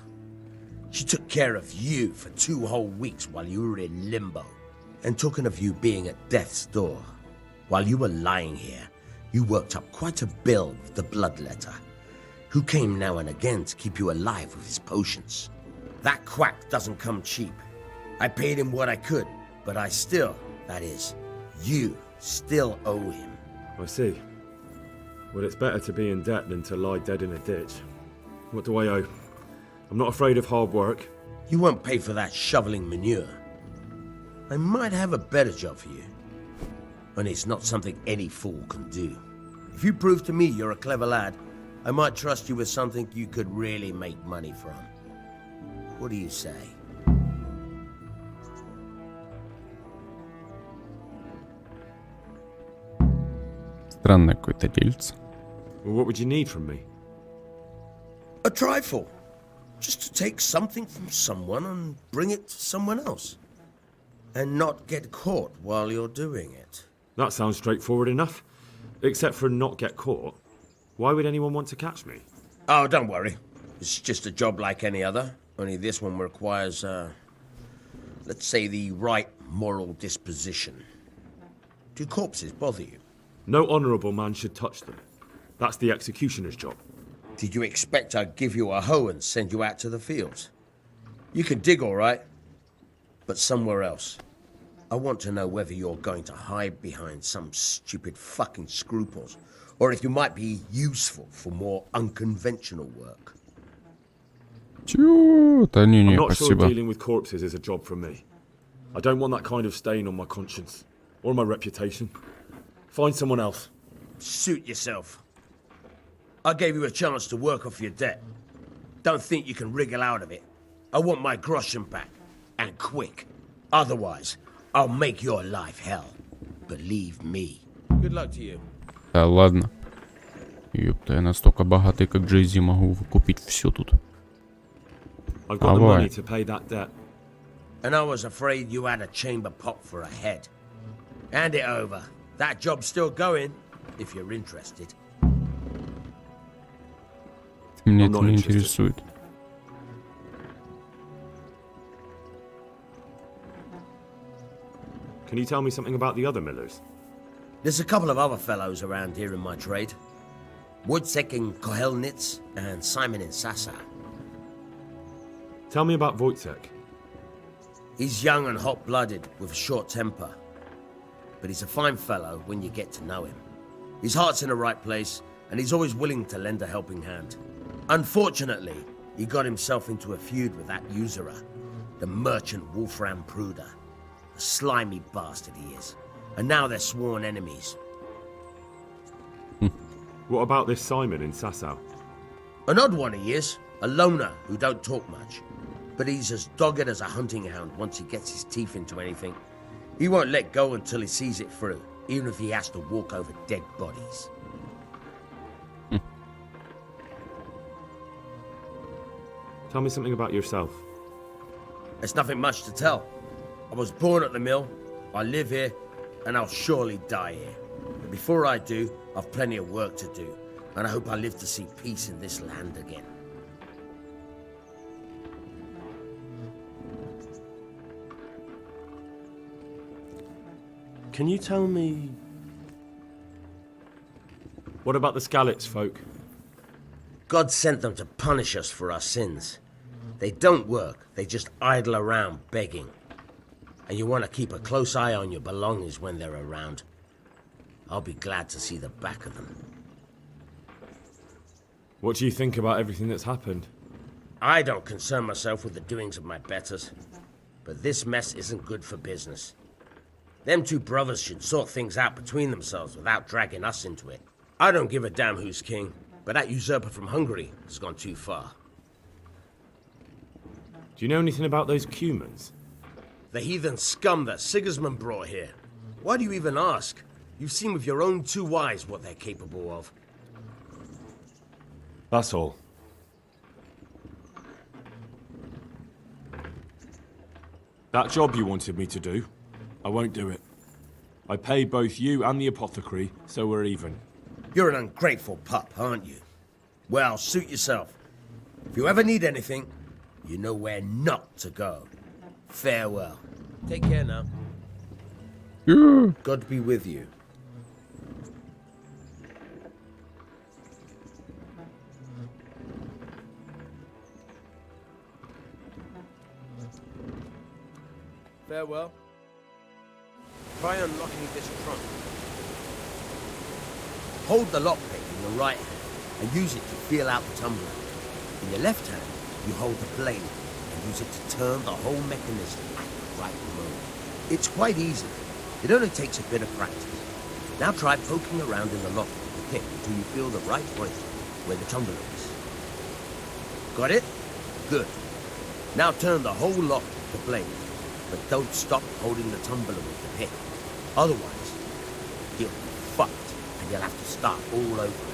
She took care of you for 2 whole weeks while you were in limbo. And talking of you being at death's door, while you were lying here, you worked up quite a bill with the bloodletter, who came now and again to keep you alive with his potions. That quack doesn't come cheap. I paid him what I could, but I still, that is, you still owe him. I see. Well, it's better to be in debt than to lie dead in a ditch. What do I owe? I'm not afraid of hard work. You won't pay for that shoveling manure. I might have a better job for you. And it's not something any fool can do. If you prove to me you're a clever lad, I might trust you with something you could really make money from. What do you say? Странное какое-то дельце. Well, what would you need from me? A trifle. Just to take something from someone and bring it to someone else. And not get caught while you're doing it. That sounds straightforward enough. Except for not get caught. Why would anyone want to catch me? Oh, don't worry. It's just a job like any other. Only this one requires, let's say, the right moral disposition. Do corpses bother you? No honourable man should touch them. That's the executioner's job. Did you expect I'd give you a hoe and send you out to the fields? You can dig all right, but somewhere else. I want to know whether you're going to hide behind some stupid fucking scruples, or if you might be useful for more unconventional work. I'm Не-не, not sure спасибо. dealing with corpses is a job for me. I don't want that kind of stain on my conscience, or my reputation. Find someone else. Suit yourself. I gave you a chance to work off your debt. Don't think you can wriggle out of it. I want my groschen back, and quick. Otherwise, I'll make your life hell. Believe me. Good luck to you. Да ладно. Ёпта, я настолько богатый, как Джей-Зи, могу купить все тут. I've got the money to pay that debt. And I was afraid you had a chamber pot for a head. Hand it over. That job's still going, if you're interested. Меня это не интересует. Can you tell me something about the other millers? There's a couple of other fellows around here in my trade. Wojciech in Kohelnitz and Simon in Sasau. Tell me about Wojciech. He's young and hot-blooded, with a short temper. But he's a fine fellow when you get to know him. His heart's in the right place, and he's always willing to lend a helping hand. Unfortunately, he got himself into a feud with that usurer, the merchant Wolfram Pruder. A slimy bastard he is. And now they're sworn enemies. What about this Simon in Sasau? An odd one he is. A loner who don't talk much. But he's as dogged as a hunting hound once he gets his teeth into anything. He won't let go until he sees it through, even if he has to walk over dead bodies. Tell me something about yourself. There's nothing much to tell. I was born at the mill, I live here, and I'll surely die here. But before I do, I've plenty of work to do, and I hope I live to see peace in this land again. Can you tell me... What about the Skalitz folk? God sent them to punish us for our sins. They don't work, they just idle around begging. And you want to keep a close eye on your belongings when they're around. I'll be glad to see the back of them. What do you think about everything that's happened? I don't concern myself with the doings of my betters. But this mess isn't good for business. Them two brothers should sort things out between themselves without dragging us into it. I don't give a damn who's king, but that usurper from Hungary has gone too far. Do you know anything about those Cumans? The heathen scum that Sigismund brought here. Why do you even ask? You've seen with your own two eyes what they're capable of. That's all. That job you wanted me to do, I won't do it. I pay both you and the apothecary, so we're even. You're an ungrateful pup, aren't you? Well, suit yourself. If you ever need anything, you know where not to go. Farewell. Take care now. Yeah. God be with you. Farewell. Try unlocking this trunk. Hold the lockpick in your right hand and use it to feel out the tumbler. In your left hand, you hold the blade and use it to turn the whole mechanism at the right moment. It's quite easy. It only takes a bit of practice. Now try poking around in the lock with the pick until you feel the right point where the tumbler is. Got it? Good. Now turn the whole lock with the blade, but don't stop holding the tumbler with the pick. Otherwise, you'll be fucked and you'll have to start all over again.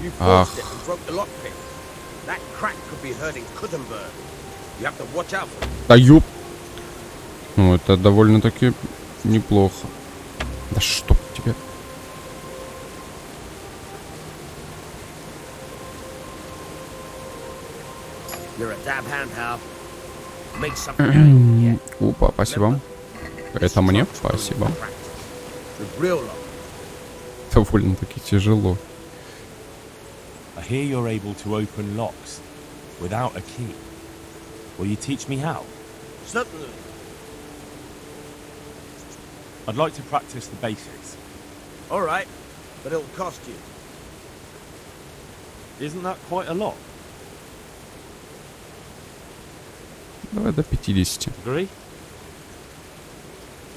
You Ах. forced it and broke the lockpick. That crack could be hurting Ʇᴘᴇᴱ. You have to watch out for it. Да ёп. Ну, это довольно-таки неплохо. Да чтоб тебе. You're a dab hand, Hal. Make something. Опа, спасибо. Это мне? Спасибо. The real lock. Довольно-таки тяжело. I hear you're able to open locks without a key. Will you teach me how? Certainly. I'd like to practice the basics. All right, but it'll cost you. Isn't that quite a lot? Давай до 50. Agree?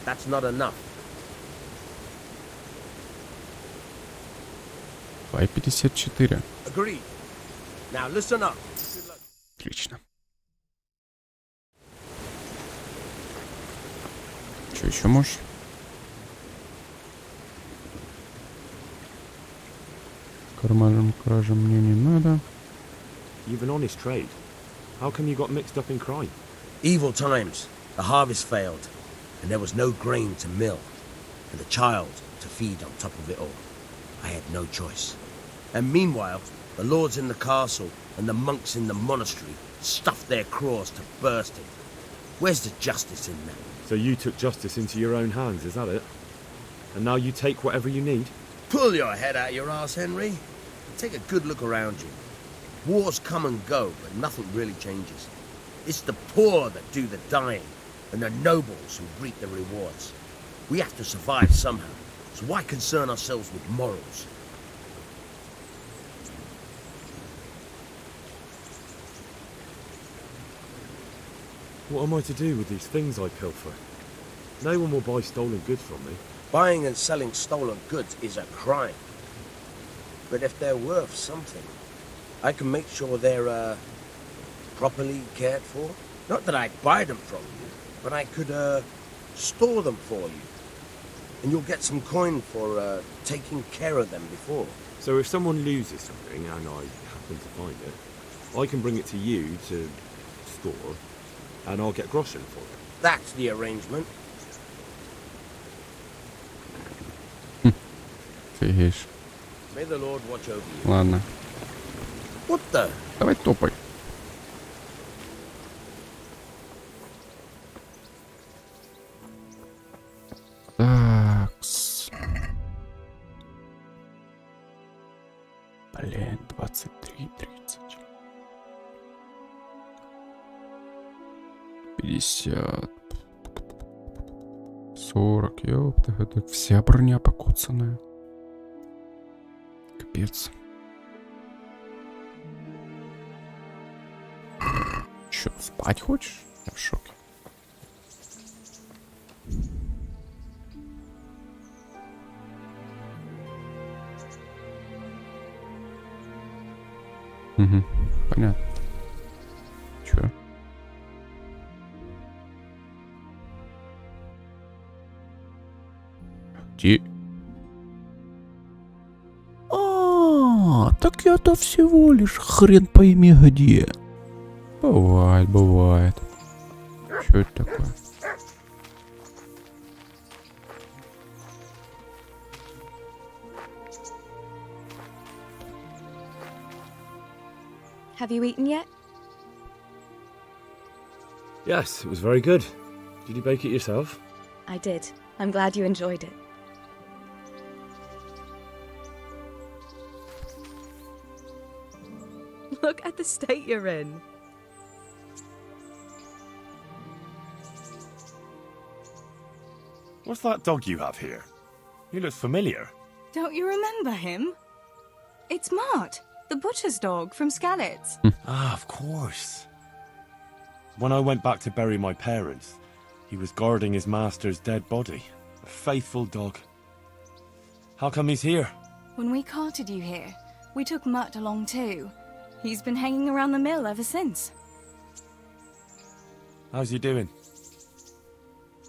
That's not enough. Давай 54. Agreed. Now listen up. Отлично. Что еще можешь? Карманным кражам мне не надо. You've an honest trade. How come you got mixed up in crime? Evil times. The harvest failed, and there was no grain to mill, and a child to feed on top of it all. I had no choice. And meanwhile, the lords in the castle and the monks in the monastery stuffed their craws to bursting. Where's the justice in that? So you took justice into your own hands, is that it? And now you take whatever you need? Pull your head out your ass, Henry. Take a good look around you. Wars come and go, but nothing really changes. It's the poor that do the dying, and the nobles who reap the rewards. We have to survive somehow, so why concern ourselves with morals? What am I to do with these things I pilfer? No one will buy stolen goods from me. Buying and selling stolen goods is a crime. But if they're worth something, I can make sure they're, properly cared for. Not that I'd buy them from you, but I could, store them for you. And you'll get some coin for, taking care of them before. So if someone loses something, and I happen to find it, I can bring it to you to store, and I'll get groschen for it. That's the arrangement. Офигеешь. May the Lord watch over you. Ладно. What the? Давай топай. Такс. Блин, 23:30. 50. 40, ёпта, это вся броня покоцанная. Капец. Чё, спать хочешь? Я в шоке. Угу, понятно. Чё? Где? Так я-то всего лишь хрен пойми где. Бывает, бывает. Что это такое? Have you eaten yet? Yes, it was very good. Did you bake it yourself? I did. I'm glad you enjoyed it. Look at the state you're in. What's that dog you have here? He looks familiar. Don't you remember him? It's Mart, the butcher's dog from Skalitz. Ah, of course. When I went back to bury my parents, he was guarding his master's dead body. A faithful dog. How come he's here? When we carted you here, we took Mutt along too. He's been hanging around the mill ever since. How's he doing?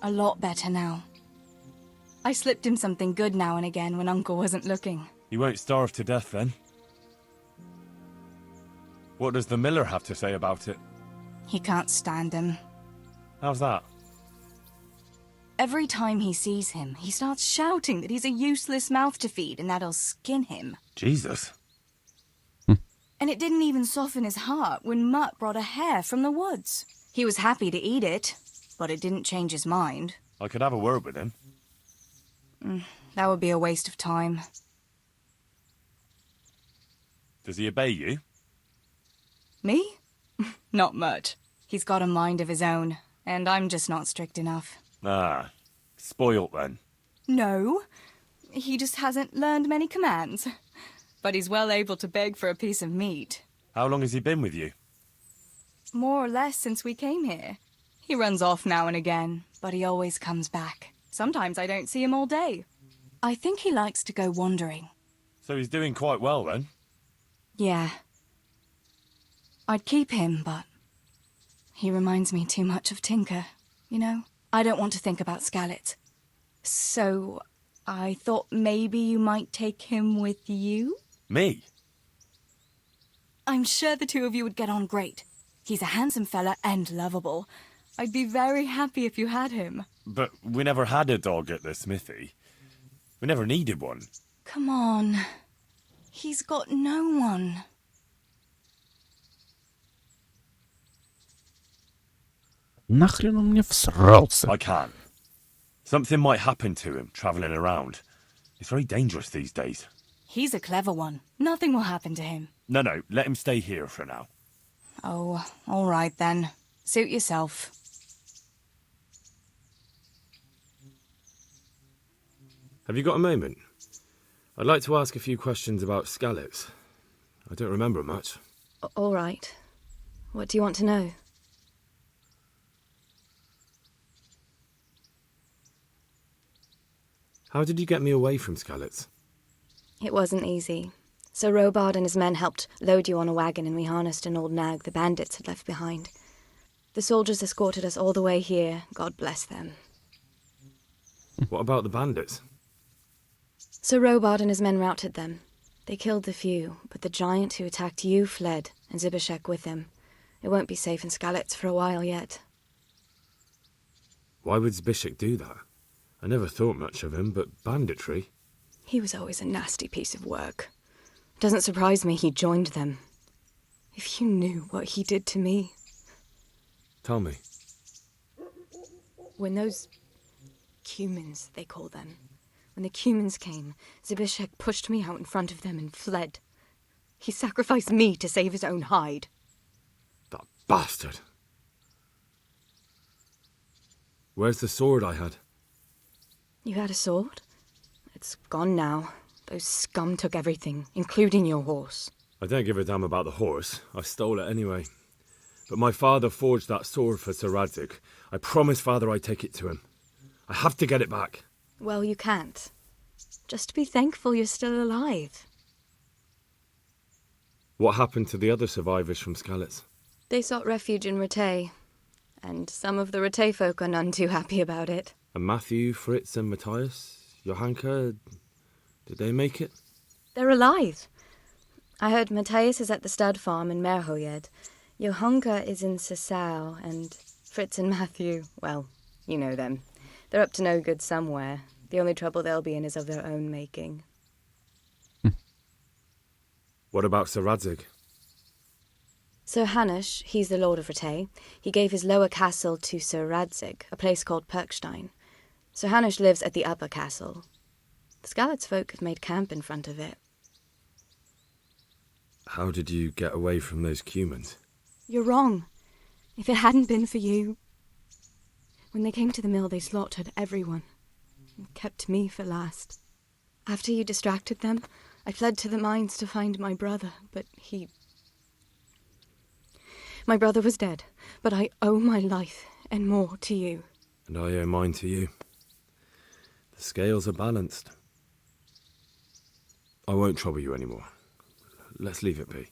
A lot better now. I slipped him something good now and again when Uncle wasn't looking. He won't starve to death then. What does the miller have to say about it? He can't stand him. How's that? Every time he sees him, he starts shouting that he's a useless mouth to feed and that'll skin him. Jesus. And it didn't even soften his heart when Mutt brought a hare from the woods. He was happy to eat it, but it didn't change his mind. I could have a word with him. That would be a waste of time. Does he obey you? Me? Not much. He's got a mind of his own, and I'm just not strict enough. Ah, spoilt then. No, he just hasn't learned many commands. But he's well able to beg for a piece of meat. How long has he been with you? More or less since we came here. He runs off now and again, but he always comes back. Sometimes I don't see him all day. I think he likes to go wandering. So he's doing quite well then? Yeah. I'd keep him, but he reminds me too much of Tinker, you know? I don't want to think about Skalitz. So I thought maybe you might take him with you? Me? I'm sure the two of you would get on great. He's a handsome fella and lovable. I'd be very happy if you had him. But we never had a dog at the smithy. We never needed one. Come on. He's got no one. Нахрен он мне всрался? I can't. Something might happen to him travelling around. It's very dangerous these days. He's a clever one. Nothing will happen to him. No, let him stay here for now. Oh, all right then. Suit yourself. Have you got a moment? I'd like to ask a few questions about Skalitz. I don't remember much. All right. What do you want to know? How did you get me away from Skalitz? It wasn't easy. Sir Robard and his men helped load you on a wagon and we harnessed an old nag the bandits had left behind. The soldiers escorted us all the way here, God bless them. What about the bandits? Sir Robard and his men routed them. They killed the few, but the giant who attacked you fled, and Zibishek with him. It won't be safe in Skalitz for a while yet. Why would Zbyszek do that? I never thought much of him, but banditry? He was always a nasty piece of work. Doesn't surprise me he joined them. If you knew what he did to me. Tell me. When those cumins, they call them, when the cumins came, Zbyszek pushed me out in front of them and fled. He sacrificed me to save his own hide. That bastard! Where's the sword I had? You had a sword? It's gone now. Those scum took everything, including your horse. I don't give a damn about the horse. I stole it anyway. But my father forged that sword for Sir Radzig. I promised father I'd take it to him. I have to get it back. Well, you can't. Just be thankful you're still alive. What happened to the other survivors from Skalitz? They sought refuge in Ratay, and some of the Ratay folk are none too happy about it. And Matthew, Fritz and Matthias, Johanka, did they make it? They're alive. I heard Matthias is at the stud farm in Merhoyed. Johanka is in Sasau, and Fritz and Matthew, well, you know them. They're up to no good somewhere. The only trouble they'll be in is of their own making. What about Sir Radzig? Sir Hanush, he's the Lord of Ratay. He gave his lower castle to Sir Radzig, a place called Perkstein. Sir Hanush lives at the upper castle. The Skalitz folk have made camp in front of it. How did you get away from those cumins? You're wrong. If it hadn't been for you... When they came to the mill, they slaughtered everyone. And kept me for last. After you distracted them, I fled to the mines to find my brother, but he... My brother was dead, but I owe my life and more to you. And I owe mine to you. The scales are balanced. I won't trouble you anymore. Let's leave it be.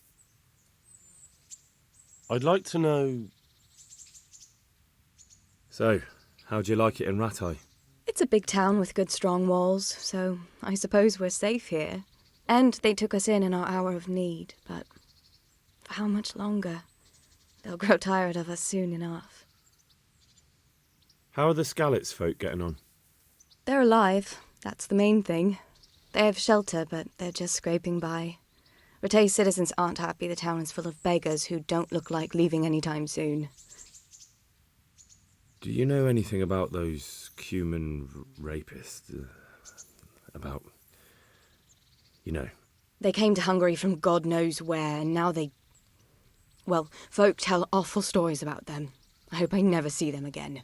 I'd like to know... So, how'd you like it in Ratay? It's a big town with good strong walls, so I suppose we're safe here. And they took us in our hour of need, but For how much longer? They'll grow tired of us soon enough. How are the Skalitz folk getting on? They're alive. That's the main thing. They have shelter, but they're just scraping by. Rattay's citizens aren't happy the town is full of beggars who don't look like leaving anytime soon. Do you know anything about those human rapists? About... you know. They came to Hungary from God knows where, and now they... Well, folk tell awful stories about them. I hope I never see them again.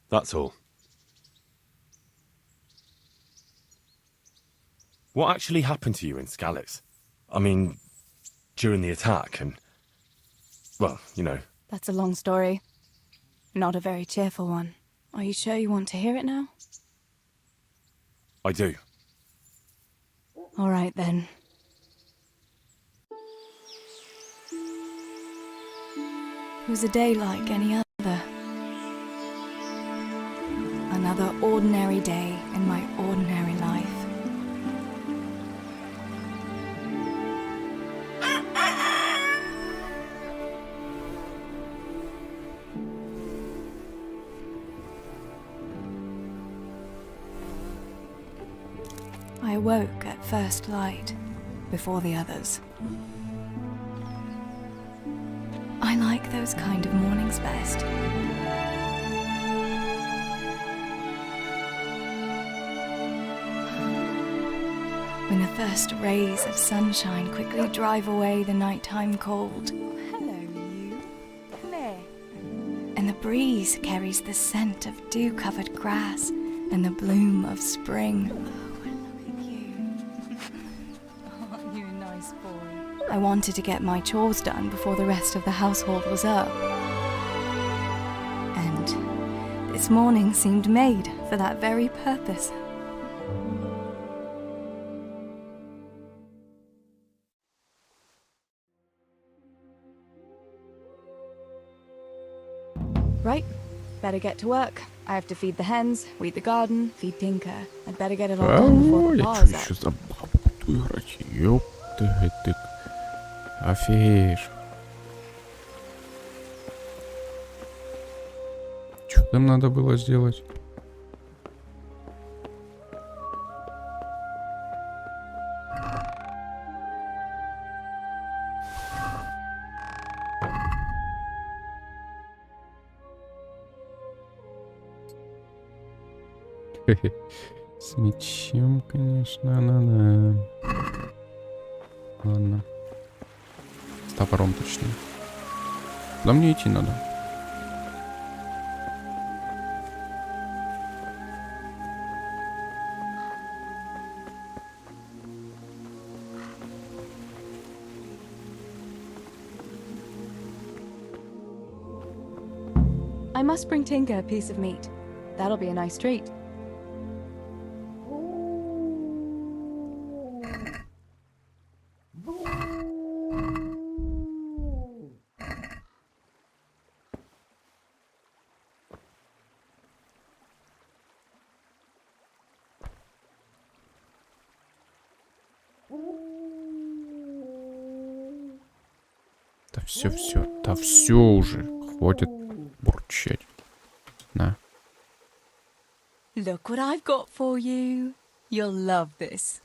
That's all. What actually happened to you in Skalitz? I mean, during the attack and... well, you know. That's a long story. Not a very cheerful one. Are you sure you want to hear it now? I do. All right, then. It was a day like any other. Another ordinary day in my ordinary life. I awoke at first light, before the others. I like those kind of mornings best. When the first rays of sunshine quickly drive away the nighttime cold. Hello, you. Come here. And the breeze carries the scent of dew-covered grass and the bloom of spring. Aren't you a nice boy? I wanted to get my chores done before the rest of the household was up. And this morning seemed made for that very purpose. Right, better get to work. I have to feed the hens, weed the garden, feed Tinker. I'd better get it all done before the Я bar's чё, up. еще за бабу буду играть? Ёпты. Офигеешь. Что там надо было сделать? С мечом, конечно, надо. Ладно. С топором, точнее. Куда мне идти надо? I must bring Tinker a piece of meat. That'll be a nice treat. Да все уже. Хватит бурчать. На. Look what I've got for you. You'll love this.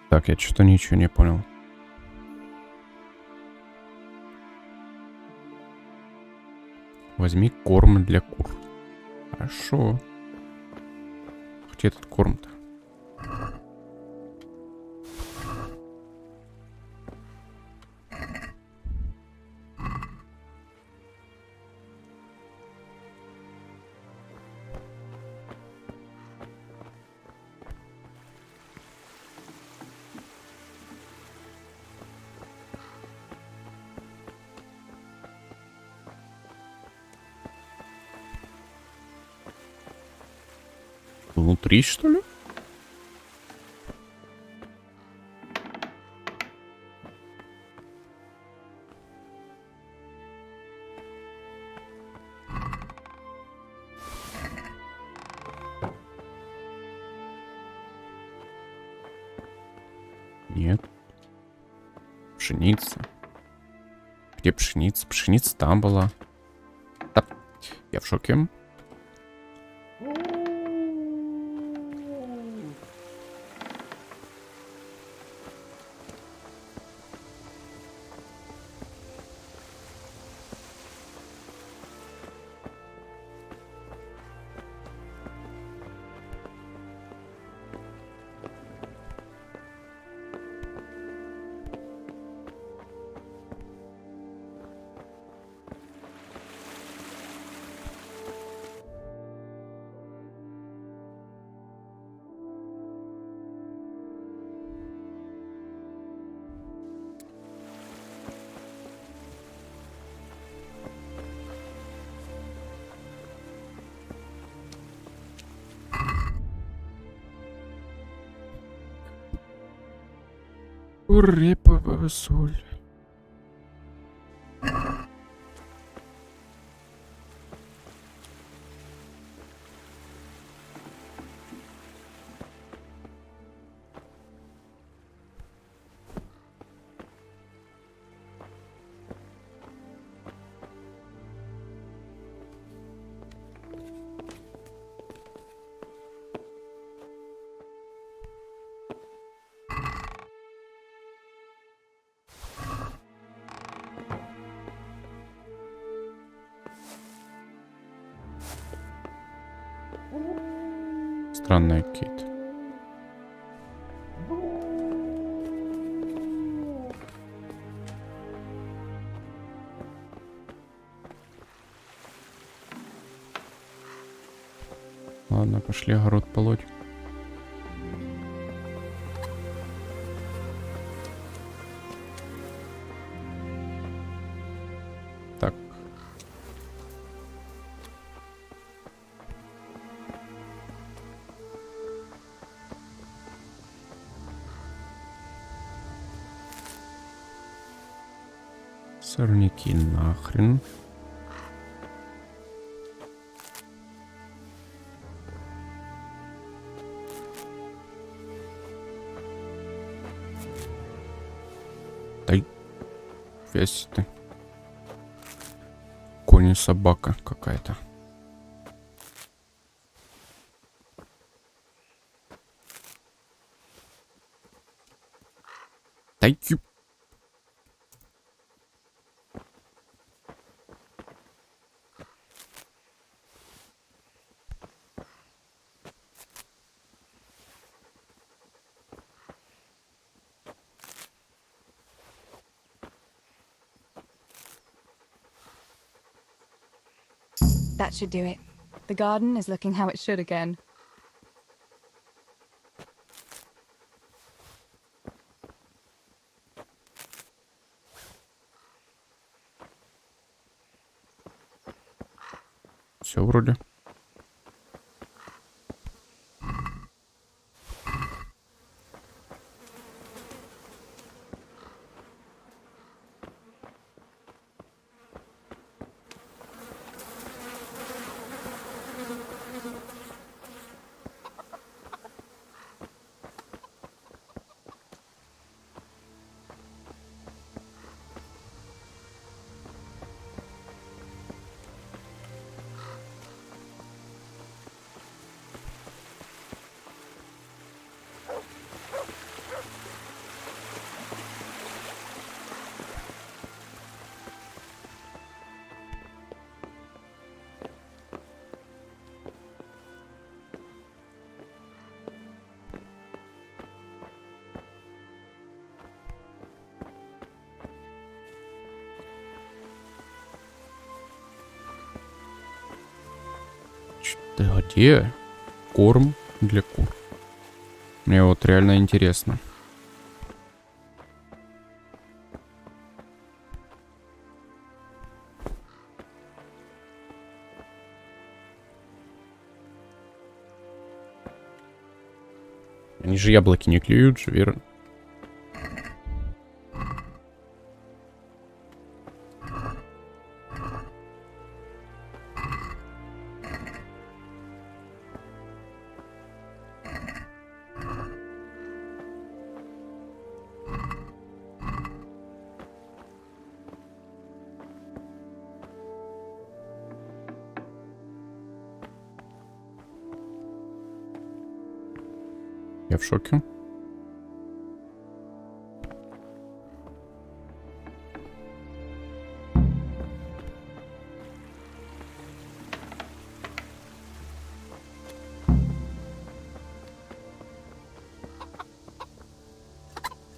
Так, я что-то ничего не понял. Возьми корм для кур. Хорошо. Где этот корм-то? Внутри, что ли? Нет. Пшеница. Где пшеница? Пшеница там была. Да. Я в шоке. Реповая соль. Странная какие-то. Ладно, пошли огород полоть. Так. Сорняки нахрен. Дай. Весь ты. Конь, собака какая-то. Дай. That should do it. The garden is looking how it should again. Все вроде. Ты где? Корм для кур. Мне вот реально интересно. Они же яблоки не клюют же, верно? Я в шоке.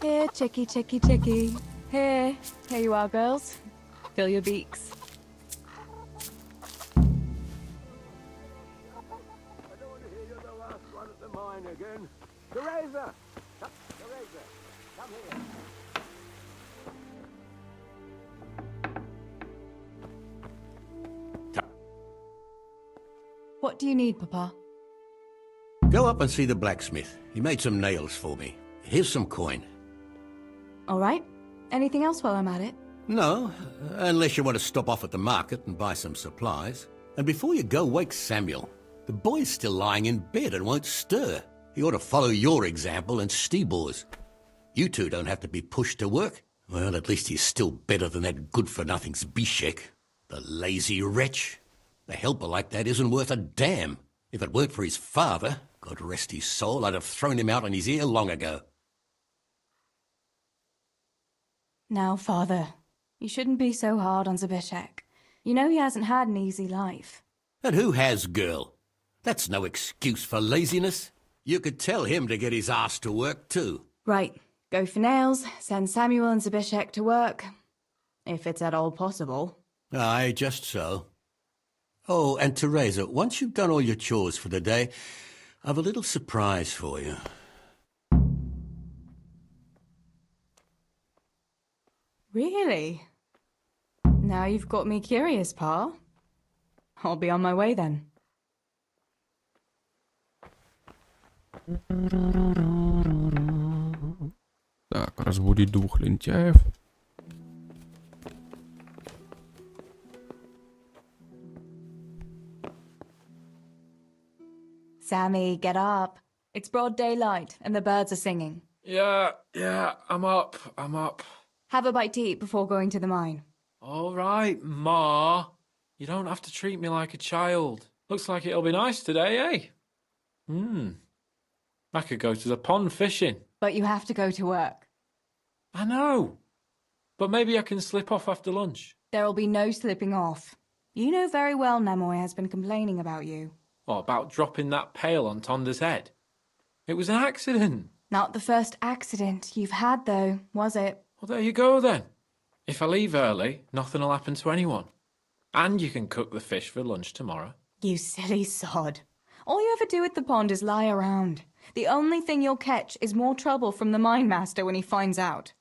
Here, chicky, chicky, chicky. Here you are, girls. Fill your beaks. What do you need, Papa? Go up and see the blacksmith. He made some nails for me. Here's some coin. All right. Anything else while I'm at it? No, unless you want to stop off at the market and buy some supplies. And before you go, wake Samuel. The boy's still lying in bed and won't stir. He ought to follow your example and Stibor's. You two don't have to be pushed to work. Well, at least he's still better than that good-for-nothing Zbyszek. The lazy wretch. A helper like that isn't worth a damn. If it weren't for his father, God rest his soul, I'd have thrown him out on his ear long ago. Now, Father, you shouldn't be so hard on Zbyszek. You know he hasn't had an easy life. And who has, girl? That's no excuse for laziness. You could tell him to get his ass to work, too. Right. Go for nails, send Samuel and Zbyszek to work. If it's at all possible. Aye, just so. Oh, and Teresa, once you've done all your chores for the day, I've a little surprise for you. Really? Now you've got me curious, Pa. I'll be on my way then. Так, разбудить двух лентяев. Sammy, get up. It's broad daylight and the birds are singing. Yeah, I'm up. Have a bite to eat before going to the mine. All right, Ma. You don't have to treat me like a child. Looks like it'll be nice today, eh? I could go to the pond fishing. But you have to go to work. I know. But maybe I can slip off after lunch. There'll be no slipping off. You know very well Nemoy has been complaining about you. What about dropping that pail on Tonda's head? It was an accident. Not the first accident you've had, though, was it? Well, there you go, then. If I leave early, nothing'll happen to anyone. And you can cook the fish for lunch tomorrow. You silly sod. All you ever do at the pond is lie around. The only thing you'll catch is more trouble from the mine master when he finds out.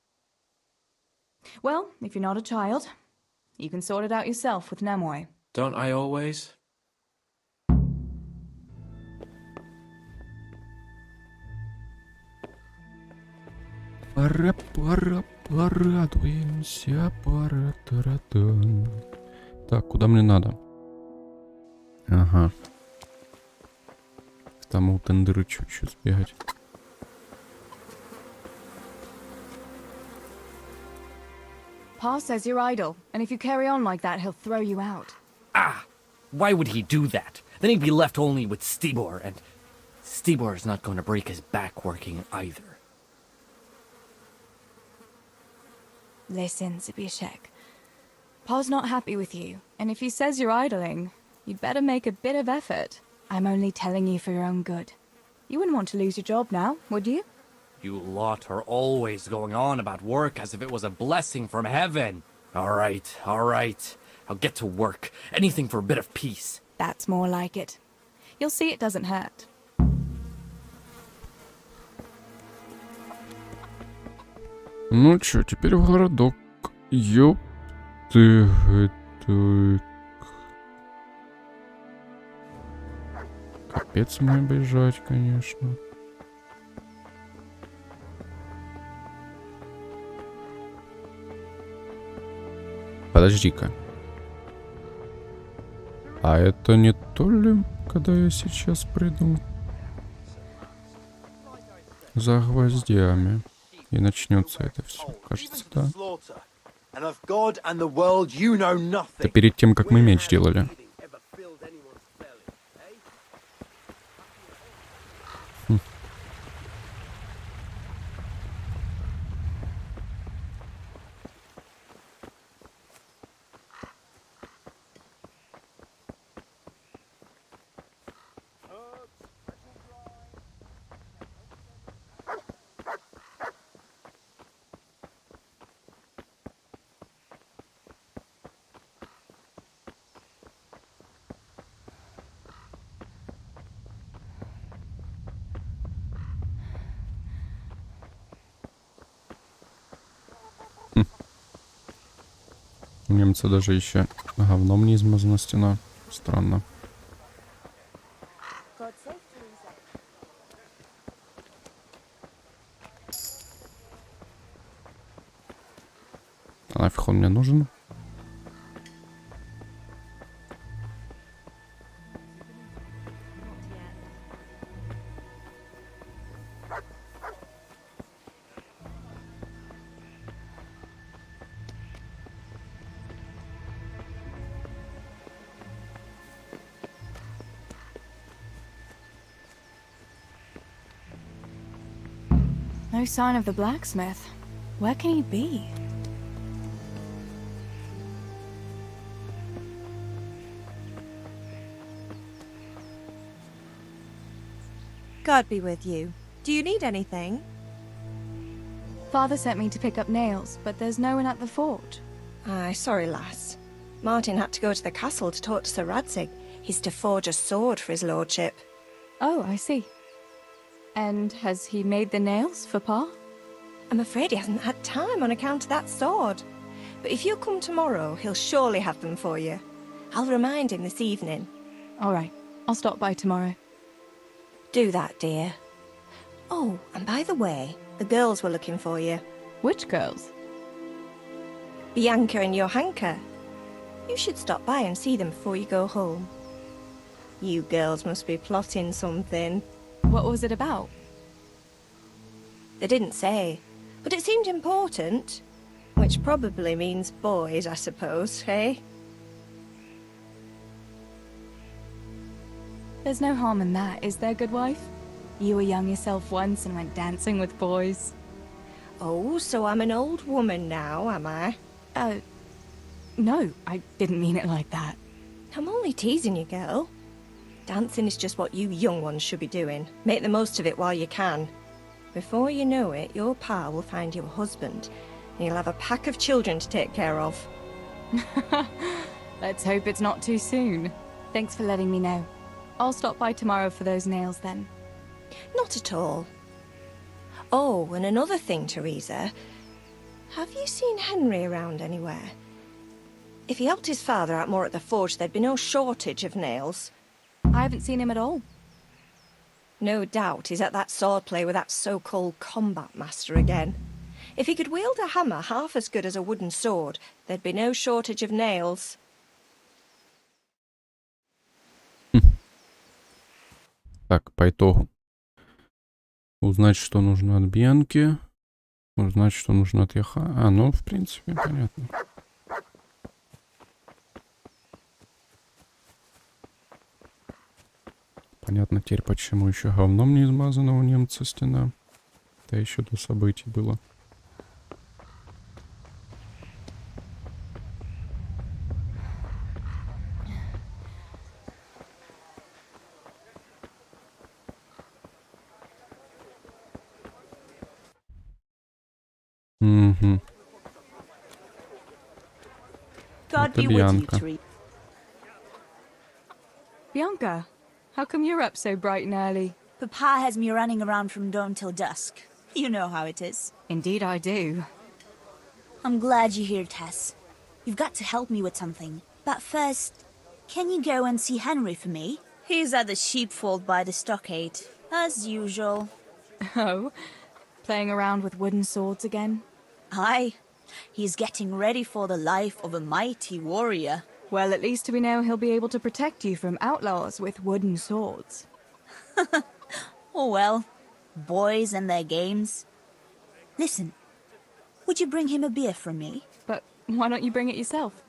Well, if you're not a child, you can sort it out yourself with Nemoy. Don't I always? Пора, порадуемся, пора, таратан. Так, куда мне надо? Ага. К тому тендерычу еще сбегать. Pa says you're idle, and if you carry on like that, he'll throw you out. Ah! Why would he do that? Then he'd be left only with Stibor, and Stibor's not going to break his back working either. Listen, Zbyszek. Pa's not happy with you, and if he says you're idling, you'd better make a bit of effort. I'm only telling you for your own good. You wouldn't want to lose your job now, would you? You lot are always going on about work as if it was a blessing from heaven. All right. I'll get to work. Anything for a bit of peace. That's more like it. You'll see it doesn't hurt. Ну чё, теперь в городок. Ёпты. Капец мне бежать, конечно. Подожди-ка. А это не то ли, когда я сейчас приду за гвоздями? И начнется это все, кажется, да. Это перед тем, как мы меч делали. У немца даже еще говном не измазана стена. Странно. А нафиг он мне нужен? No sign of the blacksmith. Where can he be? God be with you. Do you need anything? Father sent me to pick up nails, but there's no one at the fort. Aye, sorry, lass. Martin had to go to the castle to talk to Sir Radzig. He's to forge a sword for his lordship. Oh, I see. And has he made the nails for Pa? I'm afraid he hasn't had time on account of that sword. But if you come tomorrow, he'll surely have them for you. I'll remind him this evening. All right, I'll stop by tomorrow. Do that, dear. Oh, and by the way, the girls were looking for you. Which girls? Bianca and Johanka. You should stop by and see them before you go home. You girls must be plotting something. What was it about? They didn't say, but it seemed important. Which probably means boys, I suppose, eh? There's no harm in that, is there, good wife? You were young yourself once and went dancing with boys. Oh, so I'm an old woman now, am I? No, I didn't mean it like that. I'm only teasing you, girl. Dancing is just what you young ones should be doing. Make the most of it while you can. Before you know it, your pa will find you a husband, and you'll have a pack of children to take care of. Let's hope it's not too soon. Thanks for letting me know. I'll stop by tomorrow for those nails then. Not at all. Oh, and another thing, Teresa. Have you seen Henry around anywhere? If he helped his father out more at the forge, there'd be no shortage of nails. I haven't seen him at all. No doubt he's at that swordplay with that so-called combat master again. If he could wield a hammer half as good as a wooden sword, there'd be no shortage of nails. Так, по итогу. Узнать, что нужно от Бьянки. Узнать, что нужно от Яха. А, ну, в принципе, понятно. Понятно теперь, почему еще говном не измазана у немца стена. Это еще до событий было. Угу. Это Бьянка. Bianca, how come you're up so bright and early? Papa has me running around from dawn till dusk. You know how it is. Indeed I do. I'm glad you're here, Tess. You've got to help me with something. But first, can you go and see Henry for me? He's at the sheepfold by the stockade, as usual. Oh? Playing around with wooden swords again? Aye. He's getting ready for the life of a mighty warrior. Well, at least we know he'll be able to protect you from outlaws with wooden swords. Oh well, boys and their games. Listen, would you bring him a beer from me? But why don't you bring it yourself?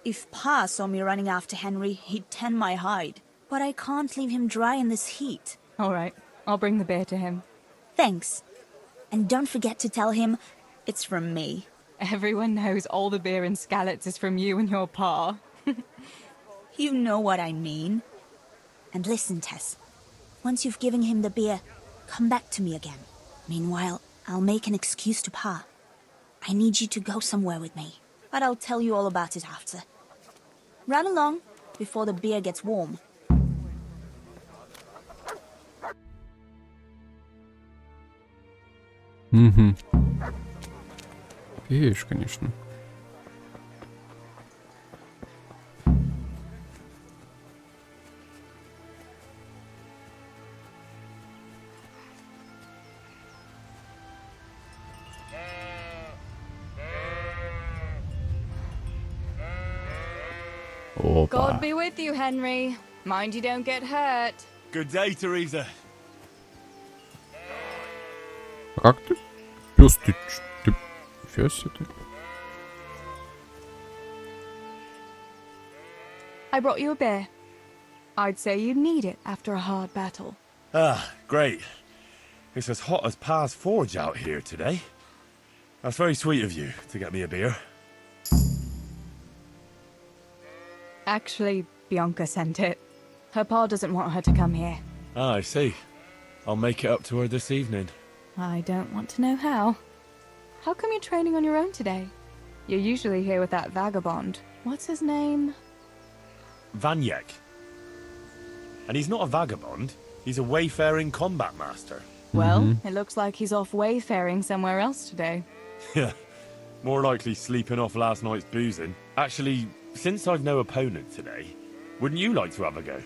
If Pa saw me running after Henry, he'd tan my hide. But I can't leave him dry in this heat. All right, I'll bring the beer to him. Thanks. And don't forget to tell him it's from me. Everyone knows all the beer in Skalitz is from you and your pa. You know what I mean. And listen, Tess. Once you've given him the beer, come back to me again. Meanwhile, I'll make an excuse to Pa. I need you to go somewhere with me. But I'll tell you all about it after. Run along before the beer gets warm. Угу. Видишь, конечно. God be with you, Henry. Mind you don't get hurt. Good day, Teresa. А как ты? Пёс, ты фёс это? I brought you a beer. I'd say you need it after a hard battle. Ah, great. It's as hot as Pa's forge out here today. That's very sweet of you to get me a beer. Actually, Bianca sent it. Her pa doesn't want her to come here. Ah, I see. I'll make it up to her this evening. I don't want to know how. How come you're training on your own today? You're usually here with that vagabond. What's his name? Vanyek. And he's not a vagabond. He's a wayfaring combat master. Well, it looks like he's off wayfaring somewhere else today. Yeah. More likely sleeping off last night's boozing. Actually, since I've no opponent today, wouldn't you like to have a go?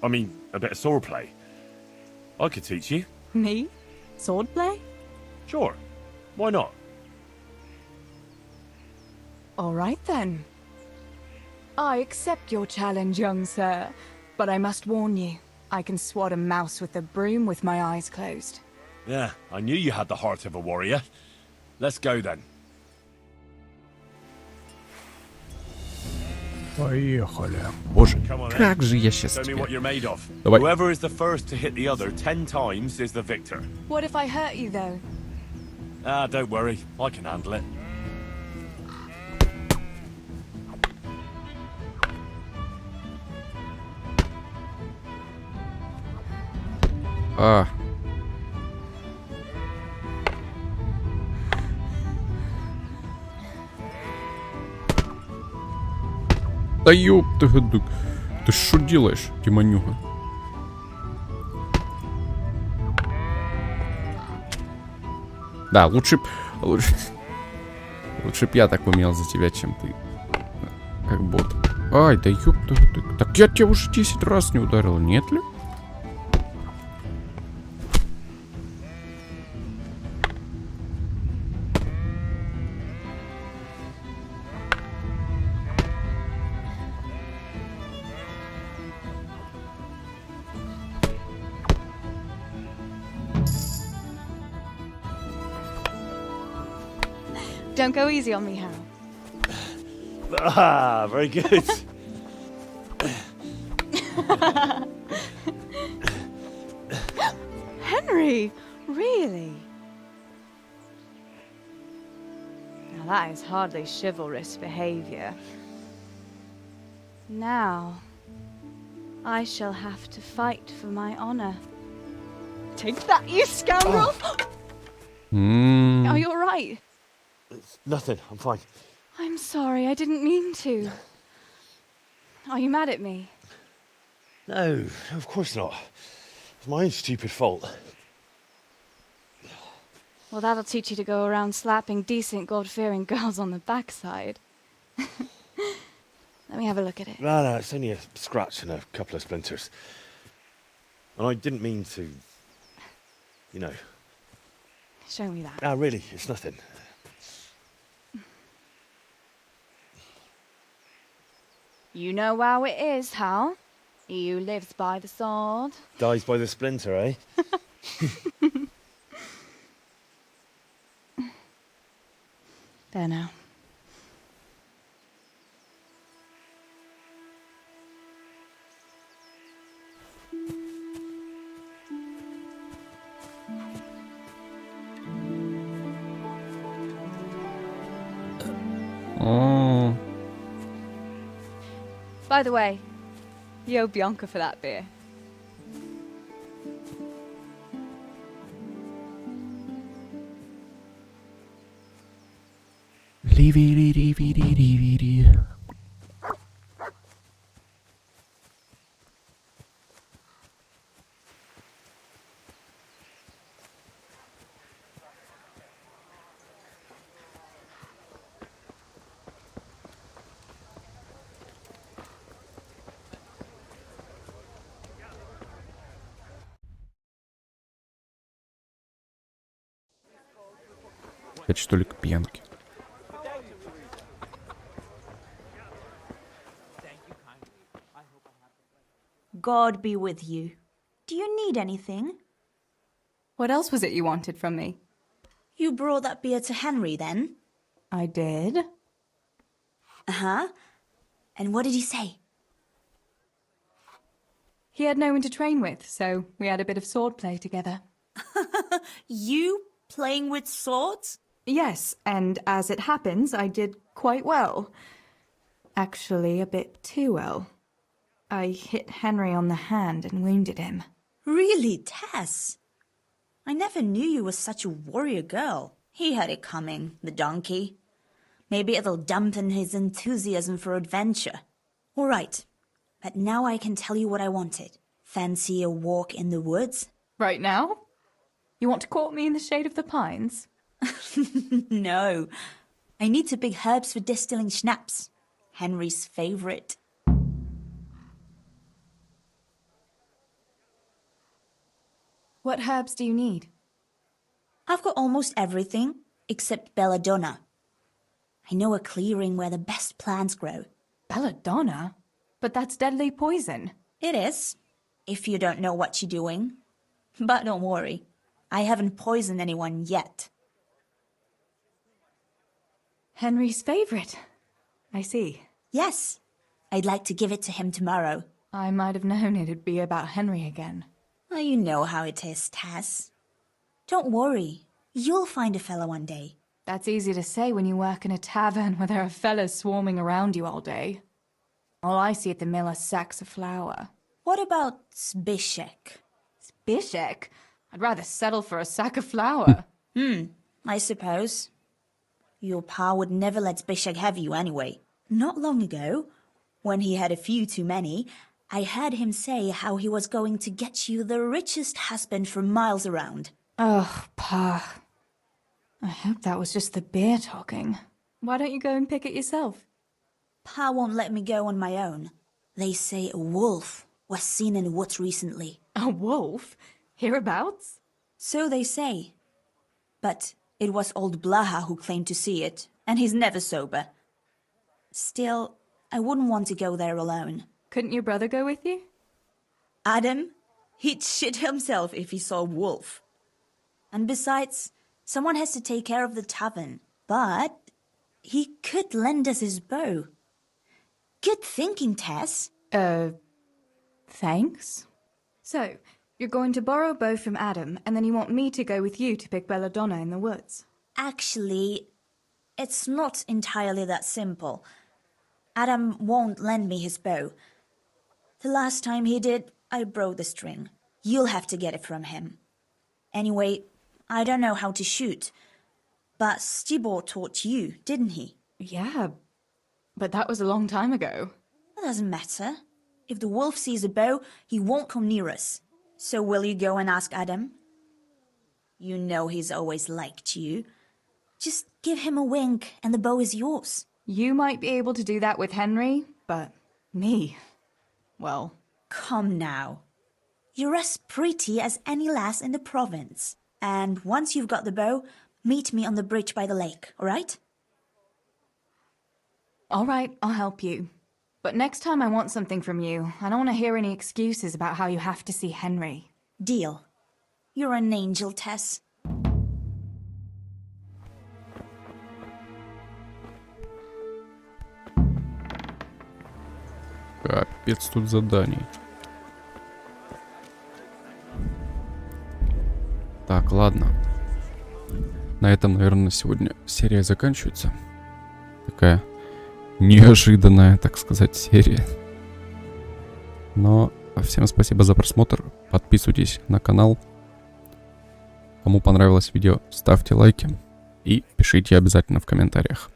I mean, a bit of swordplay. I could teach you. Me? Swordplay? Sure. Why not? All right then. I accept your challenge, young sir. But I must warn you, I can swat a mouse with a broom with my eyes closed. Yeah, I knew you had the heart of a warrior. Let's go then. Поехали. Боже, как же я сейчас Show me what you're made of. Давай. Whoever is the first to hit the other 10 times is the victor. What if I hurt you, though? Ah, don't worry. I can handle it. А. Да ёп ты, гадук. Ты что делаешь, Тимонюга? Да, лучше б я так умел за тебя, чем ты. Как бот. Ай, да ёп ты. Так я тебя уже 10 раз не ударил, нет ли? Don't go easy on me, Hal. Ah, very good. Henry, really? Now that is hardly chivalrous behavior. Now, I shall have to fight for my honor. Take that, you scoundrel! Are you all right? It's nothing. I'm fine. I'm sorry, I didn't mean to. Are you mad at me? No, of course not. It's my own stupid fault. Well, that'll teach you to go around slapping decent, God-fearing girls on the backside. Let me have a look at it. No, it's only a scratch and a couple of splinters. And I didn't mean to, you know. Show me that. No, really, it's nothing. You know how it is, Hal. He who lives by the sword. Dies by the splinter, eh? There now. Oh. By the way, you owe Bianca for that beer. Опять что ли к пьянке? God be with you. Do you need anything? What else was it you wanted from me? You brought that beer to Henry then? I did. Uh-huh. And what did he say? He had no one to train with, so we had a bit of swordplay together. You playing with swords? Yes, and as it happens, I did quite well. Actually, a bit too well. I hit Henry on the hand and wounded him. Really, Tess? I never knew you were such a warrior girl. He had it coming, the donkey. Maybe it'll dampen his enthusiasm for adventure. All right, but now I can tell you what I wanted. Fancy a walk in the woods? Right now? You want to court me in the shade of the pines? No. I need to pick herbs for distilling schnapps. Henry's favorite. What herbs do you need? I've got almost everything except belladonna. I know a clearing where the best plants grow. Belladonna? But that's deadly poison. It is, if you don't know what you're doing. But don't worry, I haven't poisoned anyone yet. Henry's favorite. I see. Yes, I'd like to give it to him tomorrow. I might have known it'd be about Henry again. Oh, you know how it is, Tess. Don't worry, you'll find a fella one day. That's easy to say when you work in a tavern where there are fellas swarming around you all day. All I see at the mill are sacks of flour. What about Zbyszek? Zbyszek? I'd rather settle for a sack of flour. I suppose. Your pa would never let Zbyszek have you anyway. Not long ago, when he had a few too many, I heard him say how he was going to get you the richest husband for miles around. Oh, Pa. I hope that was just the beer talking. Why don't you go and pick it yourself? Pa won't let me go on my own. They say a wolf was seen in the woods recently. A wolf? Hereabouts? So they say. But it was old Blaha who claimed to see it, and he's never sober. Still, I wouldn't want to go there alone. Couldn't your brother go with you? Adam? He'd shit himself if he saw a wolf. And besides, someone has to take care of the tavern. But he could lend us his bow. Good thinking, Tess. Thanks. So, you're going to borrow a bow from Adam, and then you want me to go with you to pick belladonna in the woods? Actually, it's not entirely that simple. Adam won't lend me his bow. The last time he did, I broke the string. You'll have to get it from him. Anyway, I don't know how to shoot. But Stibor taught you, didn't he? Yeah, but that was a long time ago. It doesn't matter. If the wolf sees a bow, he won't come near us. So will you go and ask Adam? You know he's always liked you. Just give him a wink and the bow is yours. You might be able to do that with Henry, but me, well... Come now. You're as pretty as any lass in the province. And once you've got the bow, meet me on the bridge by the lake, all right? All right, I'll help you. But next time I want something from you, I don't want to hear any excuses about how you have to see Henry. Deal. You're an angel, Tess. Капец тут заданий. Так, ладно. На этом, наверное, на сегодня серия заканчивается. Такая неожиданная, так сказать, серия. Но всем спасибо за просмотр. Подписывайтесь на канал. Кому понравилось видео, ставьте лайки. И пишите обязательно в комментариях.